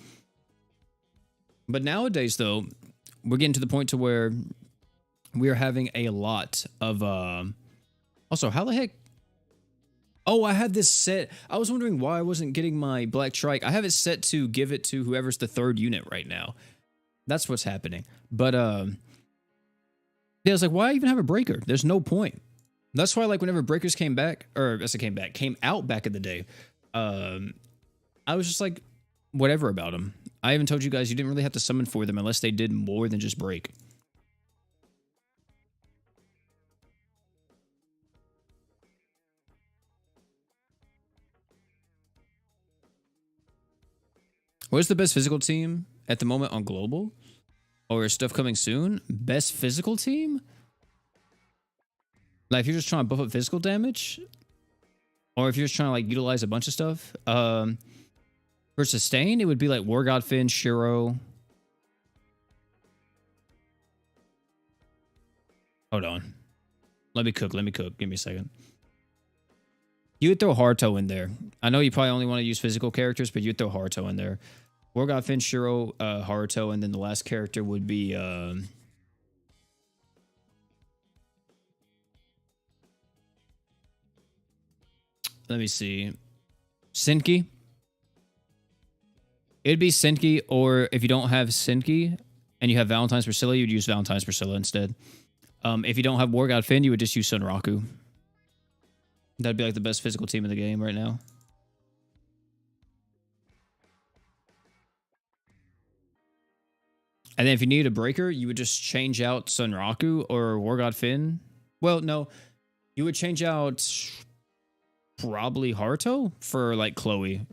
But nowadays, though, we're getting to the point to where we are having a lot of... Also, how the heck... Oh, I had this set. I was wondering why I wasn't getting my Black Trike. I have it set to give it to whoever's the 3rd unit right now. That's what's happening. But, yeah, I was like, why even have a breaker? There's no point. That's why, like, whenever breakers came back, or as it came out back in the day, I was just like, whatever about them. I even told you guys you didn't really have to summon for them unless they did more than just break. What's the best physical team at the moment on global? Or is stuff coming soon? Best physical team? Like, if you're just trying to buff up physical damage, or if you're just trying to like utilize a bunch of stuff, for sustain, it would be like War God Fen, Shiro. Hold on, let me cook. Give me a second. You would throw Haruto in there. I know you probably only want to use physical characters, but you'd throw Haruto in there. War God Fen, Shiro, Haruto, and then the last character would be let me see. Senki. It'd be Senki, or if you don't have Senki and you have Valentine's Priscilla, you'd use Valentine's Priscilla instead. If you don't have War God Fen, you would just use Sunraku. That'd be like the best physical team in the game right now. And then if you need a breaker, you would just change out Sunraku or War God Fen. Well, no, you would change out probably Haruto for like Chloe.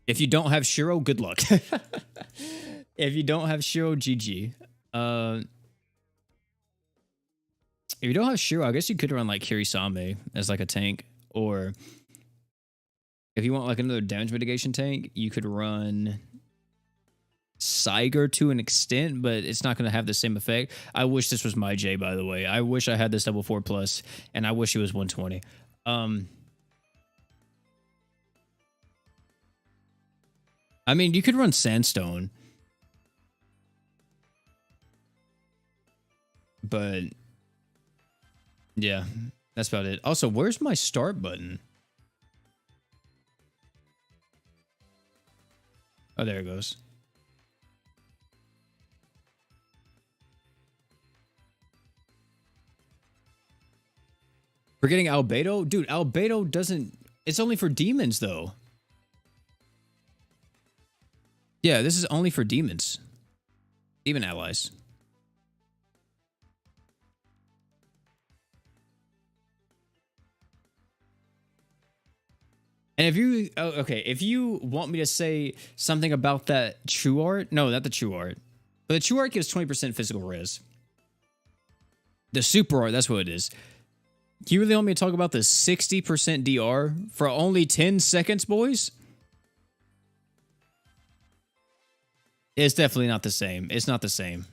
If you don't have Shiro, good luck. If you don't have Shiro, GG. If you don't have Shiro, I guess you could run like Kirisame as like a tank. Or if you want like another damage mitigation tank, you could run Saiger to an extent, but it's not going to have the same effect. I wish this was my J, by the way. I wish I had this level 4+, and I wish it was 120. I mean, you could run Sandstone. But yeah, that's about it. Also, where's my start button? Oh, there it goes. We're getting Albedo? Dude, Albedo doesn't... It's only for demons, though. Yeah, this is only for demons. Demon allies. And if you... Oh, okay, if you want me to say something about that true art... No, not the true art. But the true art gives 20% physical res. The super art, that's what it is. Do you really want me to talk about the 60% DR for only 10 seconds, boys? It's definitely not the same. It's not the same.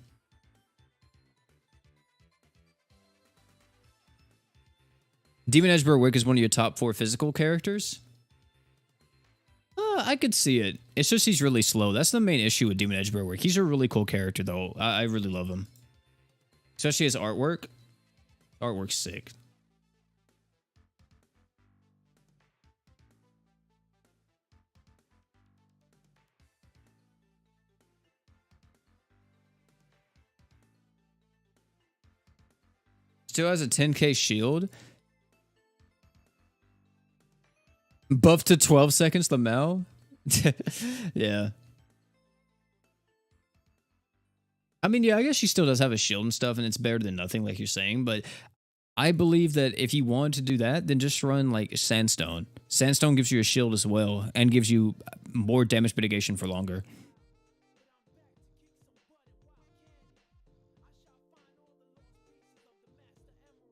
Demon Edge Berwick is one of your top 4 physical characters. I could see it. It's just he's really slow. That's the main issue with Demon Edge Berwick. He's a really cool character, though. I really love him. Especially his artwork. Artwork's sick. Still has a 10k shield. Buff to 12 seconds, Lamau. Yeah. I mean, yeah, I guess she still does have a shield and stuff, and it's better than nothing, like you're saying. But I believe that if you want to do that, then just run like Sandstone. Sandstone gives you a shield as well, and gives you more damage mitigation for longer.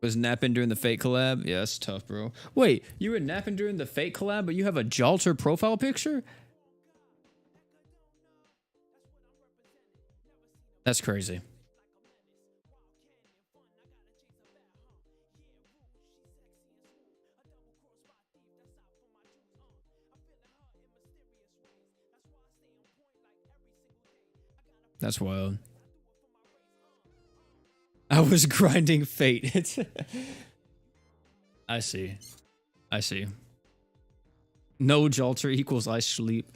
Was napping during the Fate collab? Yeah, that's tough, bro. Wait, you were napping during the Fate collab, but you have a Jalter profile picture? That's crazy. That's wild. I was grinding Fate. I see. I see. No Jalter equals I sleep.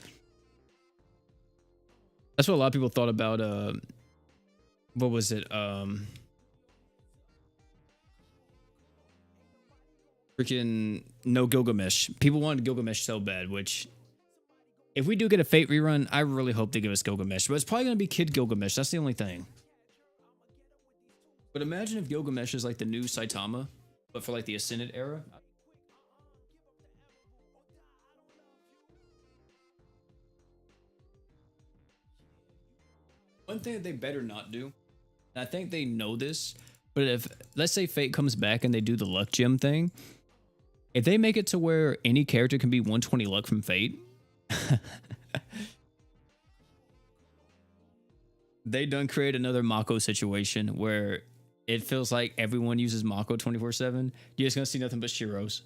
That's what a lot of people thought about, what was it? Freaking no Gilgamesh. People wanted Gilgamesh so bad, which if we do get a Fate rerun, I really hope they give us Gilgamesh. But it's probably going to be Kid Gilgamesh. That's the only thing. But imagine if Gilgamesh is like the new Saitama, but for like the Ascended era. One thing that they better not do, and I think they know this, but if, let's say Fate comes back and they do the luck gem thing, if they make it to where any character can be 120 luck from Fate, they done create another Mako situation where it feels like everyone uses Mako 24/7. You're just going to see nothing but Shiros.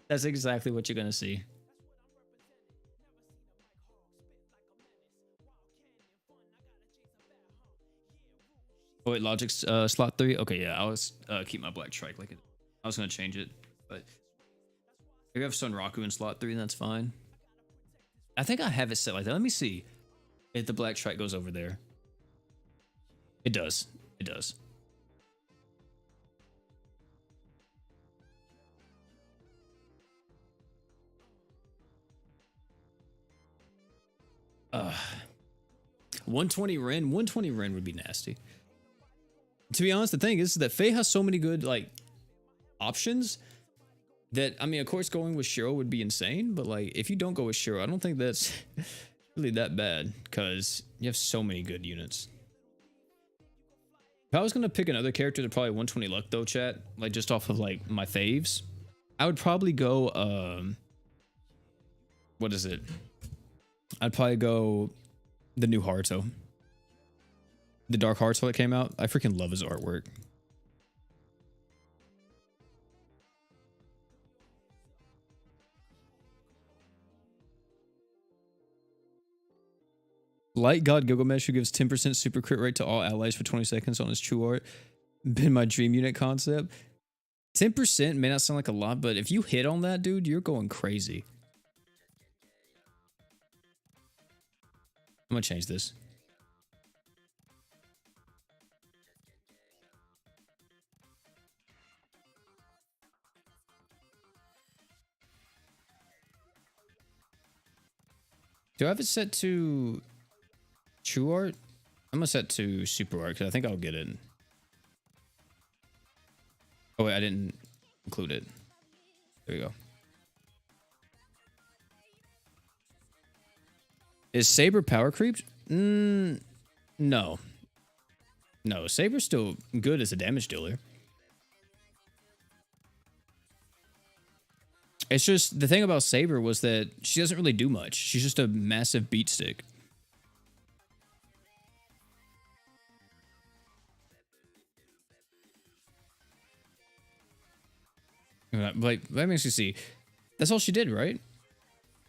That's exactly what you're going to see. Oh, wait, Logic's slot 3? Okay, yeah, I was keep my black trike like it. I was going to change it, but if you have Sunraku in slot 3, that's fine. I think I have it set like that. Let me see if the black trike goes over there. It does. It does. 120 Ren, 120 Ren would be nasty. To be honest, the thing is that Faye has so many good like options that, I mean, of course, going with Shiro would be insane, but like if you don't go with Shiro, I don't think that's really that bad because you have so many good units. If I was gonna pick another character to probably 120 luck though, chat, like just off of like my faves, I would probably go what is it? I'd probably go the new Haruto. The Dark Haruto that came out. I freaking love his artwork. Light God Gilgamesh, who gives 10% super crit rate to all allies for 20 seconds on his true art. Been my dream unit concept. 10% may not sound like a lot, but if you hit on that, dude, you're going crazy. I'm gonna change this. Do I have it set to true art? I'm gonna set to super art because I think I'll get it. Oh wait, I didn't include it. There we go. Is Saber power creeped? No. No, Saber's still good as a damage dealer. It's just, the thing about Saber was that she doesn't really do much. She's just a massive beat stick. Like, that makes you see. That's all she did, right?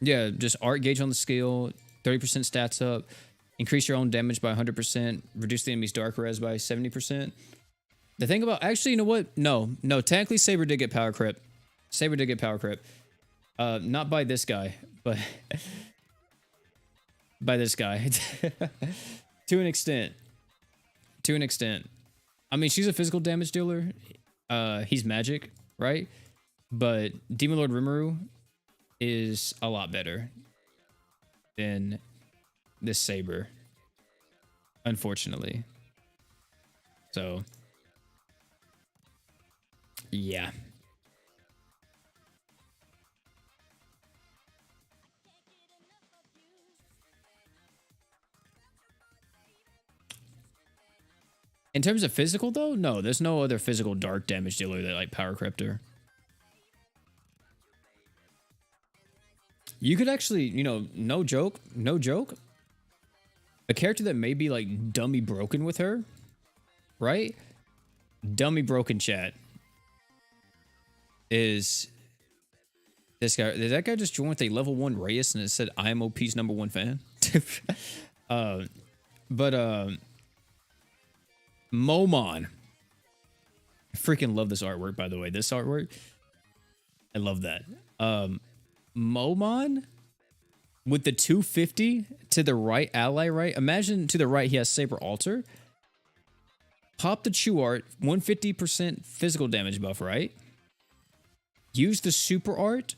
Yeah, just art gauge on the skill, 30% stats up, increase your own damage by 100%, reduce the enemy's dark res by 70%. The thing about, actually, you know what? No, technically Saber did get power crip. Saber did get power crip. Not by this guy, but by this guy. To an extent. To an extent. I mean, she's a physical damage dealer. He's magic, right? But Demon Lord Rimuru is a lot better than this Saber, unfortunately. So, yeah. In terms of physical, though, no, there's no other physical dark damage dealer that like power crept her. You could actually, you know, no joke, a character that may be like dummy broken with her, right? Dummy broken, chat, is this guy. Did that guy just join with a level 1 Reyes and it said I am OP's #1 fan? Momon. I freaking love this artwork, by the way. This artwork, I love that. Momon with the 250 to the right, ally right. Imagine to the right, he has Saber Altar. Pop the Chew Art, 150% physical damage buff, right? Use the Super Art,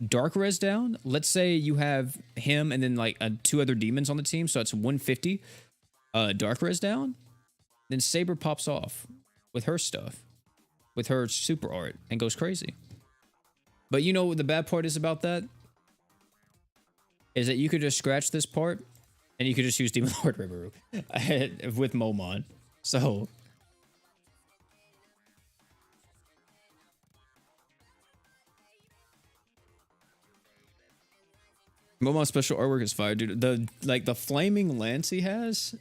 Dark Res down. Let's say you have him and then like 2 other demons on the team, so it's 150 Dark Res down. Then Saber pops off with her stuff, with her Super Art, and goes crazy. But you know what the bad part is about that? Is that you could just scratch this part, and you could just use Demon Lord Rimuru with Momon. So, Momon's special artwork is fire, dude. The flaming lance he has,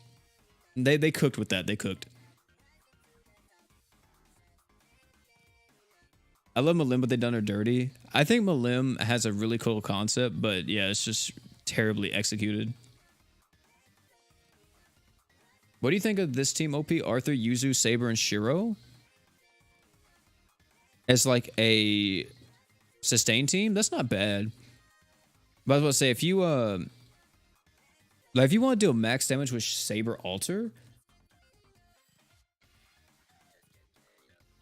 they cooked with that. They cooked. I love Malim, but they done her dirty. I think Malim has a really cool concept, but yeah, it's just terribly executed. What do you think of this team, OP? Arthur, Yuzu, Saber, and Shiro? As like a sustain team? That's not bad. But I was about to say, if you like if you want to do a max damage with Saber Altar,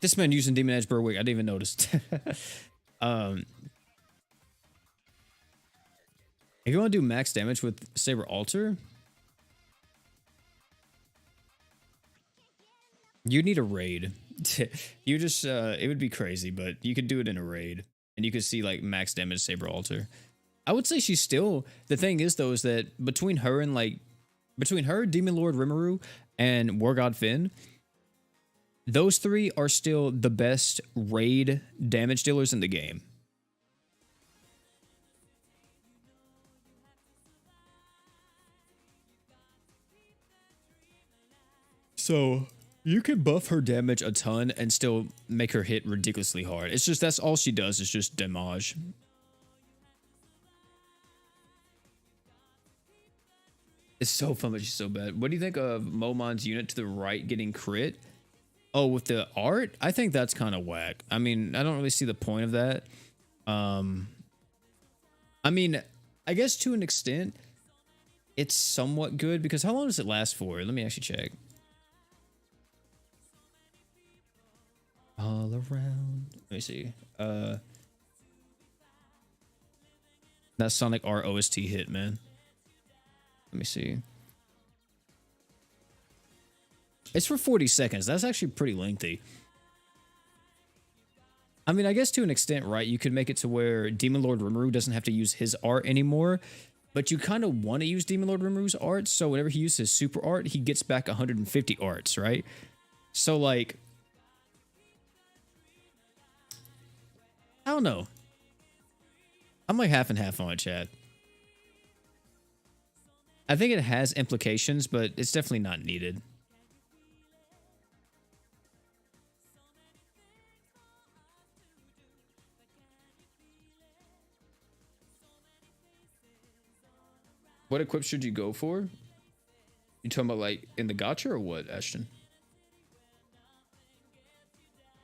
this man using Demon Edge Berwick, I didn't even notice. If you want to do max damage with Saber Altar, you need a raid. You just it would be crazy, but you could do it in a raid, and you could see like max damage Saber Altar. I would say she's still, the thing is though, is that between her, Demon Lord Rimuru, and War God Fen, those three are still the best raid damage dealers in the game. So you can buff her damage a ton and still make her hit ridiculously hard. It's just, that's all she does, is just damage. It's so fun, but she's so bad. What do you think of Momon's unit to the right getting crit? Oh, with the art? I think that's kind of whack. I mean, I don't really see the point of that. I mean, I guess to an extent, it's somewhat good, because how long does it last for? Let me actually check. All around. Let me see. That Sonic R OST hit, man. Let me see. It's for 40 seconds. That's actually pretty lengthy. I mean, I guess to an extent, right? You could make it to where Demon Lord Rimuru doesn't have to use his art anymore, but you kind of want to use Demon Lord Rimuru's art, so whenever he uses his super art, he gets back 150 arts, right? So, like, I don't know. I'm like half and half on it, chat. I think it has implications, but it's definitely not needed. What equip should you go for? You talking about like in the gacha or what, Ashton?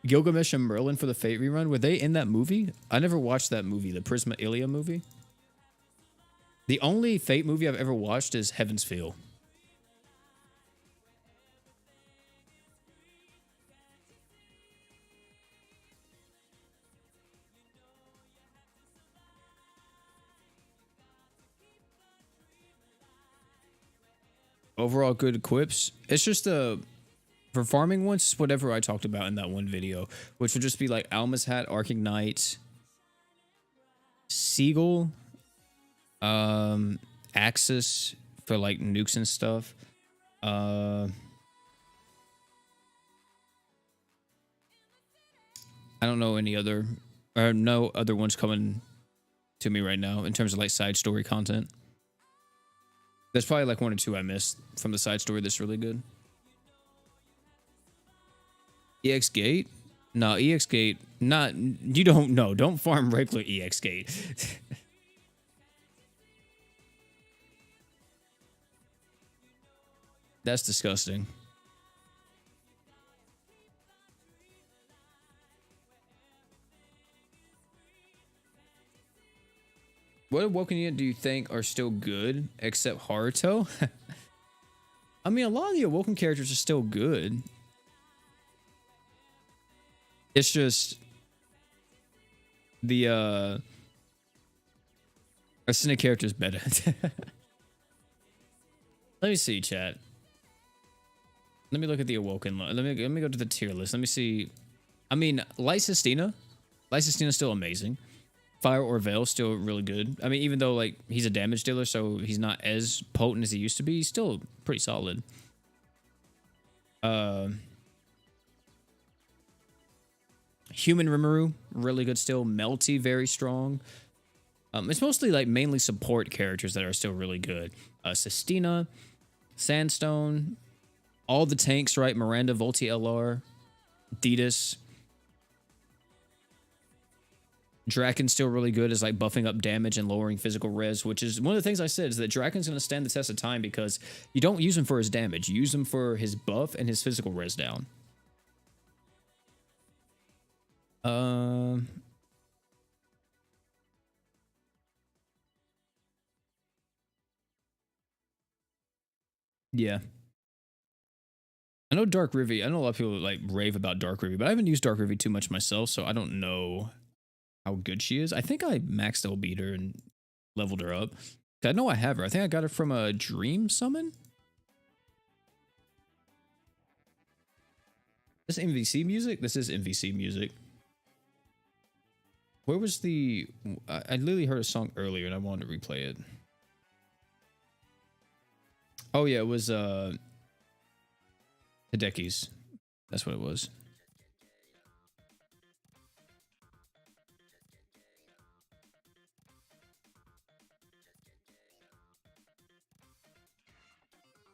Gilgamesh and Merlin for the Fate rerun, were they in that movie? I never watched that movie, the Prisma Ilia movie. The only Fate movie I've ever watched is Heaven's Feel. Overall good equips. It's just for farming ones, whatever I talked about in that one video, which would just be like Alma's Hat, Arc Ignite, Seagull, Axis for like nukes and stuff. I don't know any other, or no other ones coming to me right now in terms of like side story content. There's probably like one or two I missed from the side story that's really good. EX Gate? No, EX Gate, not, you don't know. Don't farm regular EX Gate. That's disgusting. What Awoken unit do you think are still good, except Haruto? I mean, a lot of the Awoken characters are still good. It's just the Ascended character is better. Let me see, chat. Let me look at the Awoken. Let me go to the tier list. Let me see. I mean, Light Sistina. Light Sistina's still amazing. Fire or Veil still really good. I mean, even though like he's a damage dealer, so he's not as potent as he used to be, he's still pretty solid. Human Rimuru, really good still. Melty, very strong. It's mostly like mainly support characters that are still really good. Sistina, Sandstone, all the tanks, right? Miranda, Volti LR, Thetis. Draken's still really good as like buffing up damage and lowering physical res, which is one of the things I said, is that Draken's going to stand the test of time because you don't use him for his damage. You use him for his buff and his physical res down. Yeah. I know Dark Rivy. I know a lot of people like rave about Dark Rivy, but I haven't used Dark Rivy too much myself, so I don't know how good she is. I think I maxed level beat her and leveled her up. I know I have her. I think I got her from a dream summon. This MVC music? This is MVC music. Where was the... I literally heard a song earlier and I wanted to replay it. Oh yeah, it was Hideki's. That's what it was.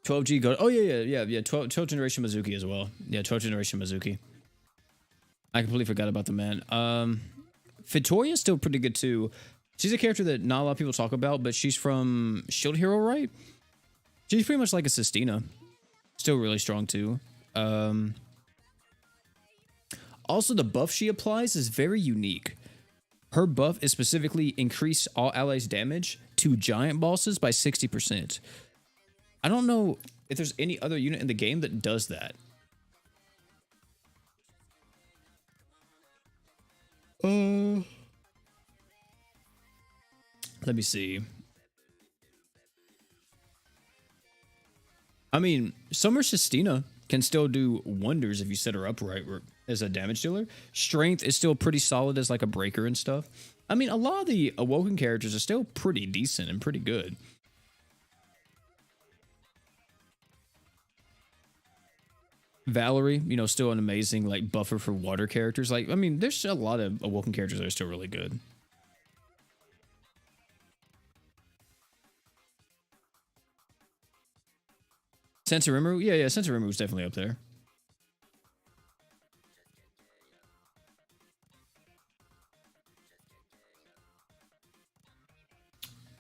$12G go. Oh yeah. 12th generation Mizuki as well. Yeah, 12th generation Mizuki. I completely forgot about the man. Victoria's still pretty good too. She's a character that not a lot of people talk about, but she's from Shield Hero, right? She's pretty much like a Sistina. Still really strong too. Also, the buff she applies is very unique. Her buff is specifically increase all allies' damage to giant bosses by 60%. I don't know if there's any other unit in the game that does that. Let me see. I mean, Summer Sistina can still do wonders if you set her up right as a damage dealer. Strength is still pretty solid as like a breaker and stuff. I mean, a lot of the Awoken characters are still pretty decent and pretty good. Valerie, you know, still an amazing like buffer for water characters. Like, I mean, there's a lot of Awoken characters that are still really good. Sensorimu? Yeah, Sensorimu is definitely up there.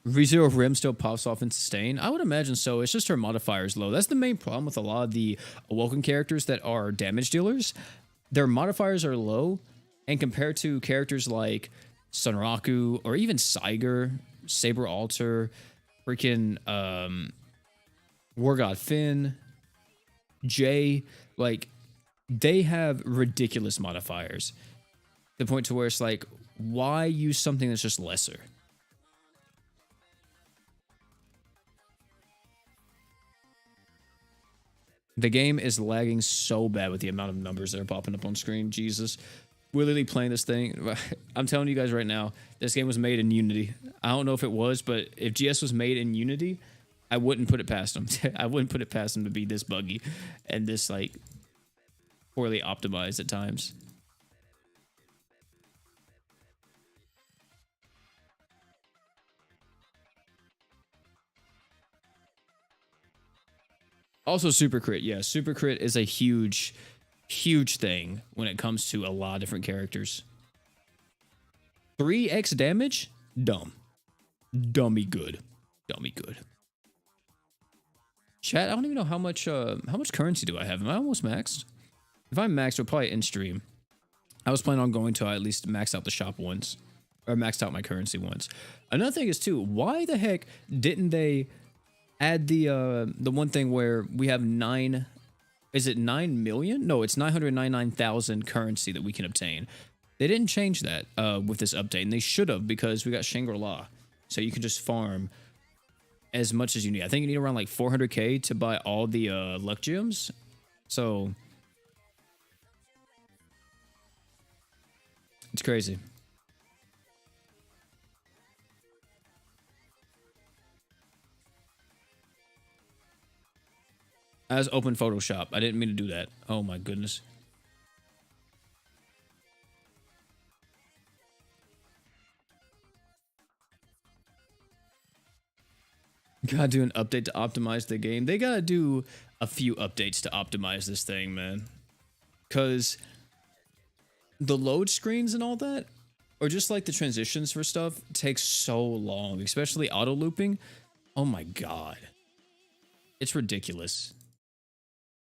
ReZero Rim still pops off in sustain? I would imagine so. It's just her modifier is low. That's the main problem with a lot of the Awoken characters that are damage dealers. Their modifiers are low, and compared to characters like Sunraku or even Saiger, Saber Alter, freaking War God Fen, Jay, like they have ridiculous modifiers. To the point to where it's like, why use something that's just lesser? The game is lagging so bad with the amount of numbers that are popping up on screen. Jesus. We're literally playing this thing. I'm telling you guys right now, this game was made in Unity. I don't know if it was, but if GS was made in Unity, I wouldn't put it past them. I wouldn't put it past them to be this buggy and this, like, poorly optimized at times. Also, super crit. Yeah, super crit is a huge thing when it comes to a lot of different characters. 3x damage? Dumb. Dummy good. Dummy good. Chat, I don't even know how much currency do I have? Am I almost maxed? If I'm maxed, we'll probably end stream. I was planning on going to at least max out the shop once. Or maxed out my currency once. Another thing is too, why the heck didn't they add the one thing where we have 9... Is it 9 million? No, it's 999,000 currency that we can obtain. They didn't change that with this update, and they should have, because we got Shangri-La. So you can just farm as much as you need. I think you need around like 400k to buy all the luck gems. So it's crazy. As open Photoshop. I didn't mean to do that. Oh my goodness. Gotta do an update to optimize the game. They gotta do a few updates to optimize this thing, man. Because the load screens and all that, or just like the transitions for stuff, takes so long. Especially auto looping. Oh my god. It's ridiculous.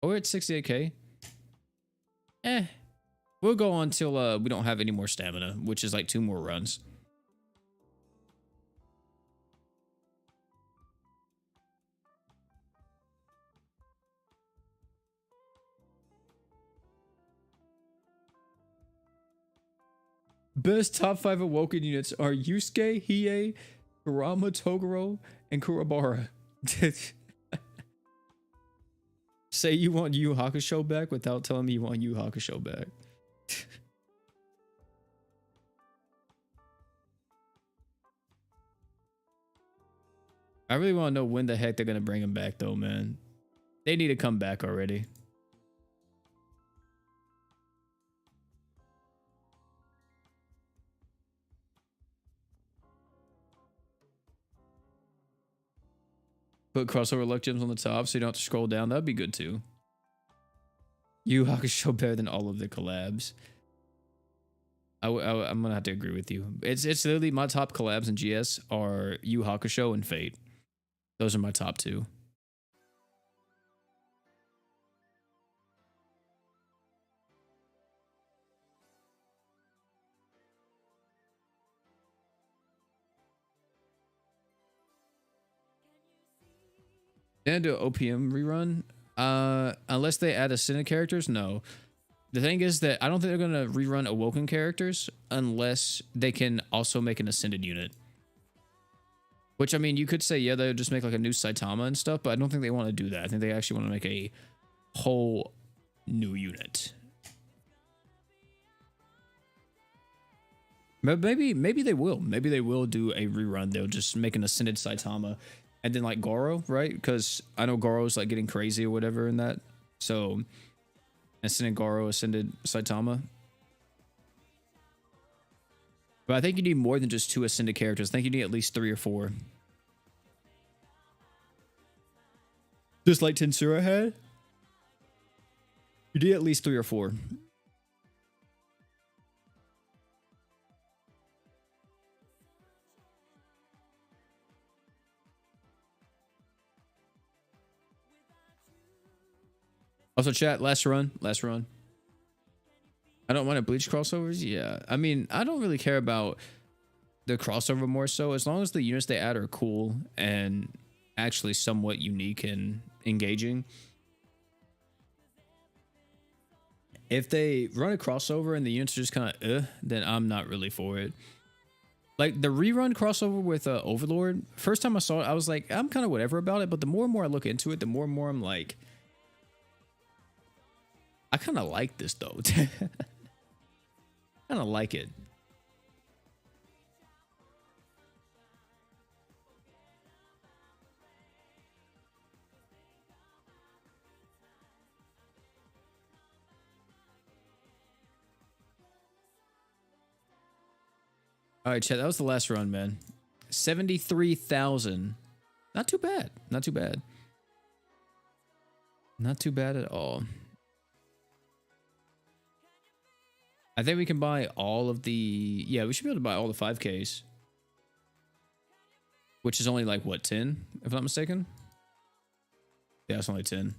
Oh, we're at 68k. We'll go on till we don't have any more stamina, which is like 2 more runs. Best top 5 Awoken units are Yusuke, Hiei, Kurama, Toguro, and Kurabara. Say you want Yu Hakusho back without telling me you want Yu Hakusho back. I really want to know when the heck they're going to bring him back, though, man. They need to come back already. Put crossover luck gems on the top so you don't have to scroll down. That'd be good, too. Yu Hakusho better than all of the collabs. I'm going to have to agree with you. It's literally my top collabs in GS are Yu Hakusho and Fate. Those are my top two. And do an OPM rerun? Unless they add Ascended characters, no. The thing is that I don't think they're going to rerun Awoken characters unless they can also make an Ascended unit. Which, I mean, you could say, yeah, they'll just make like a new Saitama and stuff, but I don't think they want to do that. I think they actually want to make a whole new unit. But maybe they will. Maybe they will do a rerun. They'll just make an Ascended Saitama. And then like Goro, right? Because I know Goro's like getting crazy or whatever in that. So Ascended Goro, Ascended Saitama. But I think you need more than just 2 Ascended characters. I think you need at least 3 or 4. Just like Tensura had? You need at least 3 or 4. Also, chat, last run. I don't want to Bleach crossovers. Yeah, I mean, I don't really care about the crossover more so as long as the units they add are cool and actually somewhat unique and engaging. If they run a crossover and the units are just kind of then I'm not really for it. Like the rerun crossover with Overlord, first time I saw it, I was like, I'm kind of whatever about it. But the more and more I look into it, the more and more I'm like, I kind of like this though. I kind of like it. All right, chat. That was the last run, man. 73,000. Not too bad. Not too bad. Not too bad at all. I think we can buy all of the... Yeah, we should be able to buy all the 5Ks. Which is only like, what, 10? If I'm not mistaken? Yeah, it's only 10.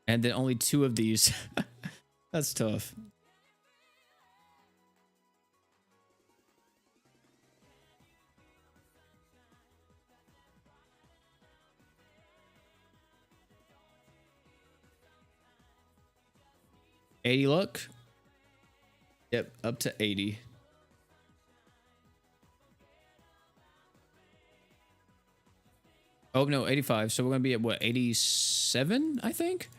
And then only 2 of these. That's tough. $80 luck. Yep, up to 80. Oh no, 85. So we're gonna be at what, 87? I think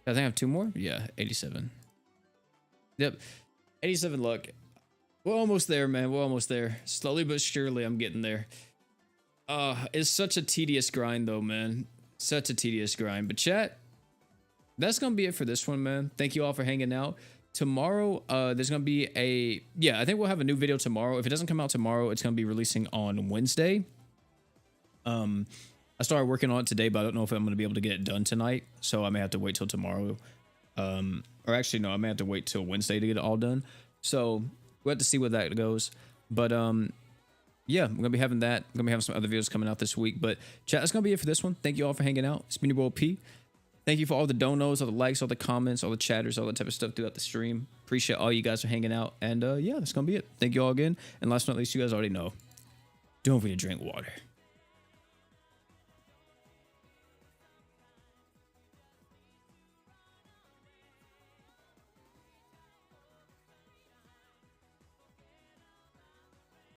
I have 2 more. Yeah, 87. Yep, 87 luck. We're almost there, man. We're almost there. Slowly but surely, I'm getting there. It's such a tedious grind, though, man. Such a tedious grind. But chat, that's gonna be it for this one, man. Thank you all for hanging out. Tomorrow, there's gonna be a... Yeah, I think we'll have a new video tomorrow. If it doesn't come out tomorrow, it's gonna be releasing on Wednesday. I started working on it today, but I don't know if I'm gonna be able to get it done tonight. So I may have to wait till tomorrow. Or actually, no, I may have to wait till Wednesday to get it all done. So we'll have to see where that goes. But yeah, I'm gonna be having that. I'm gonna be having some other videos coming out this week. But chat, that's gonna be it for this one. Thank you all for hanging out. It's been your boy P. Thank you for all the donos, all the likes, all the comments, all the chatters, all that type of stuff throughout the stream. Appreciate all you guys for hanging out. And yeah, that's gonna be it. Thank you all again. And last but not least, you guys already know, don't forget to drink water.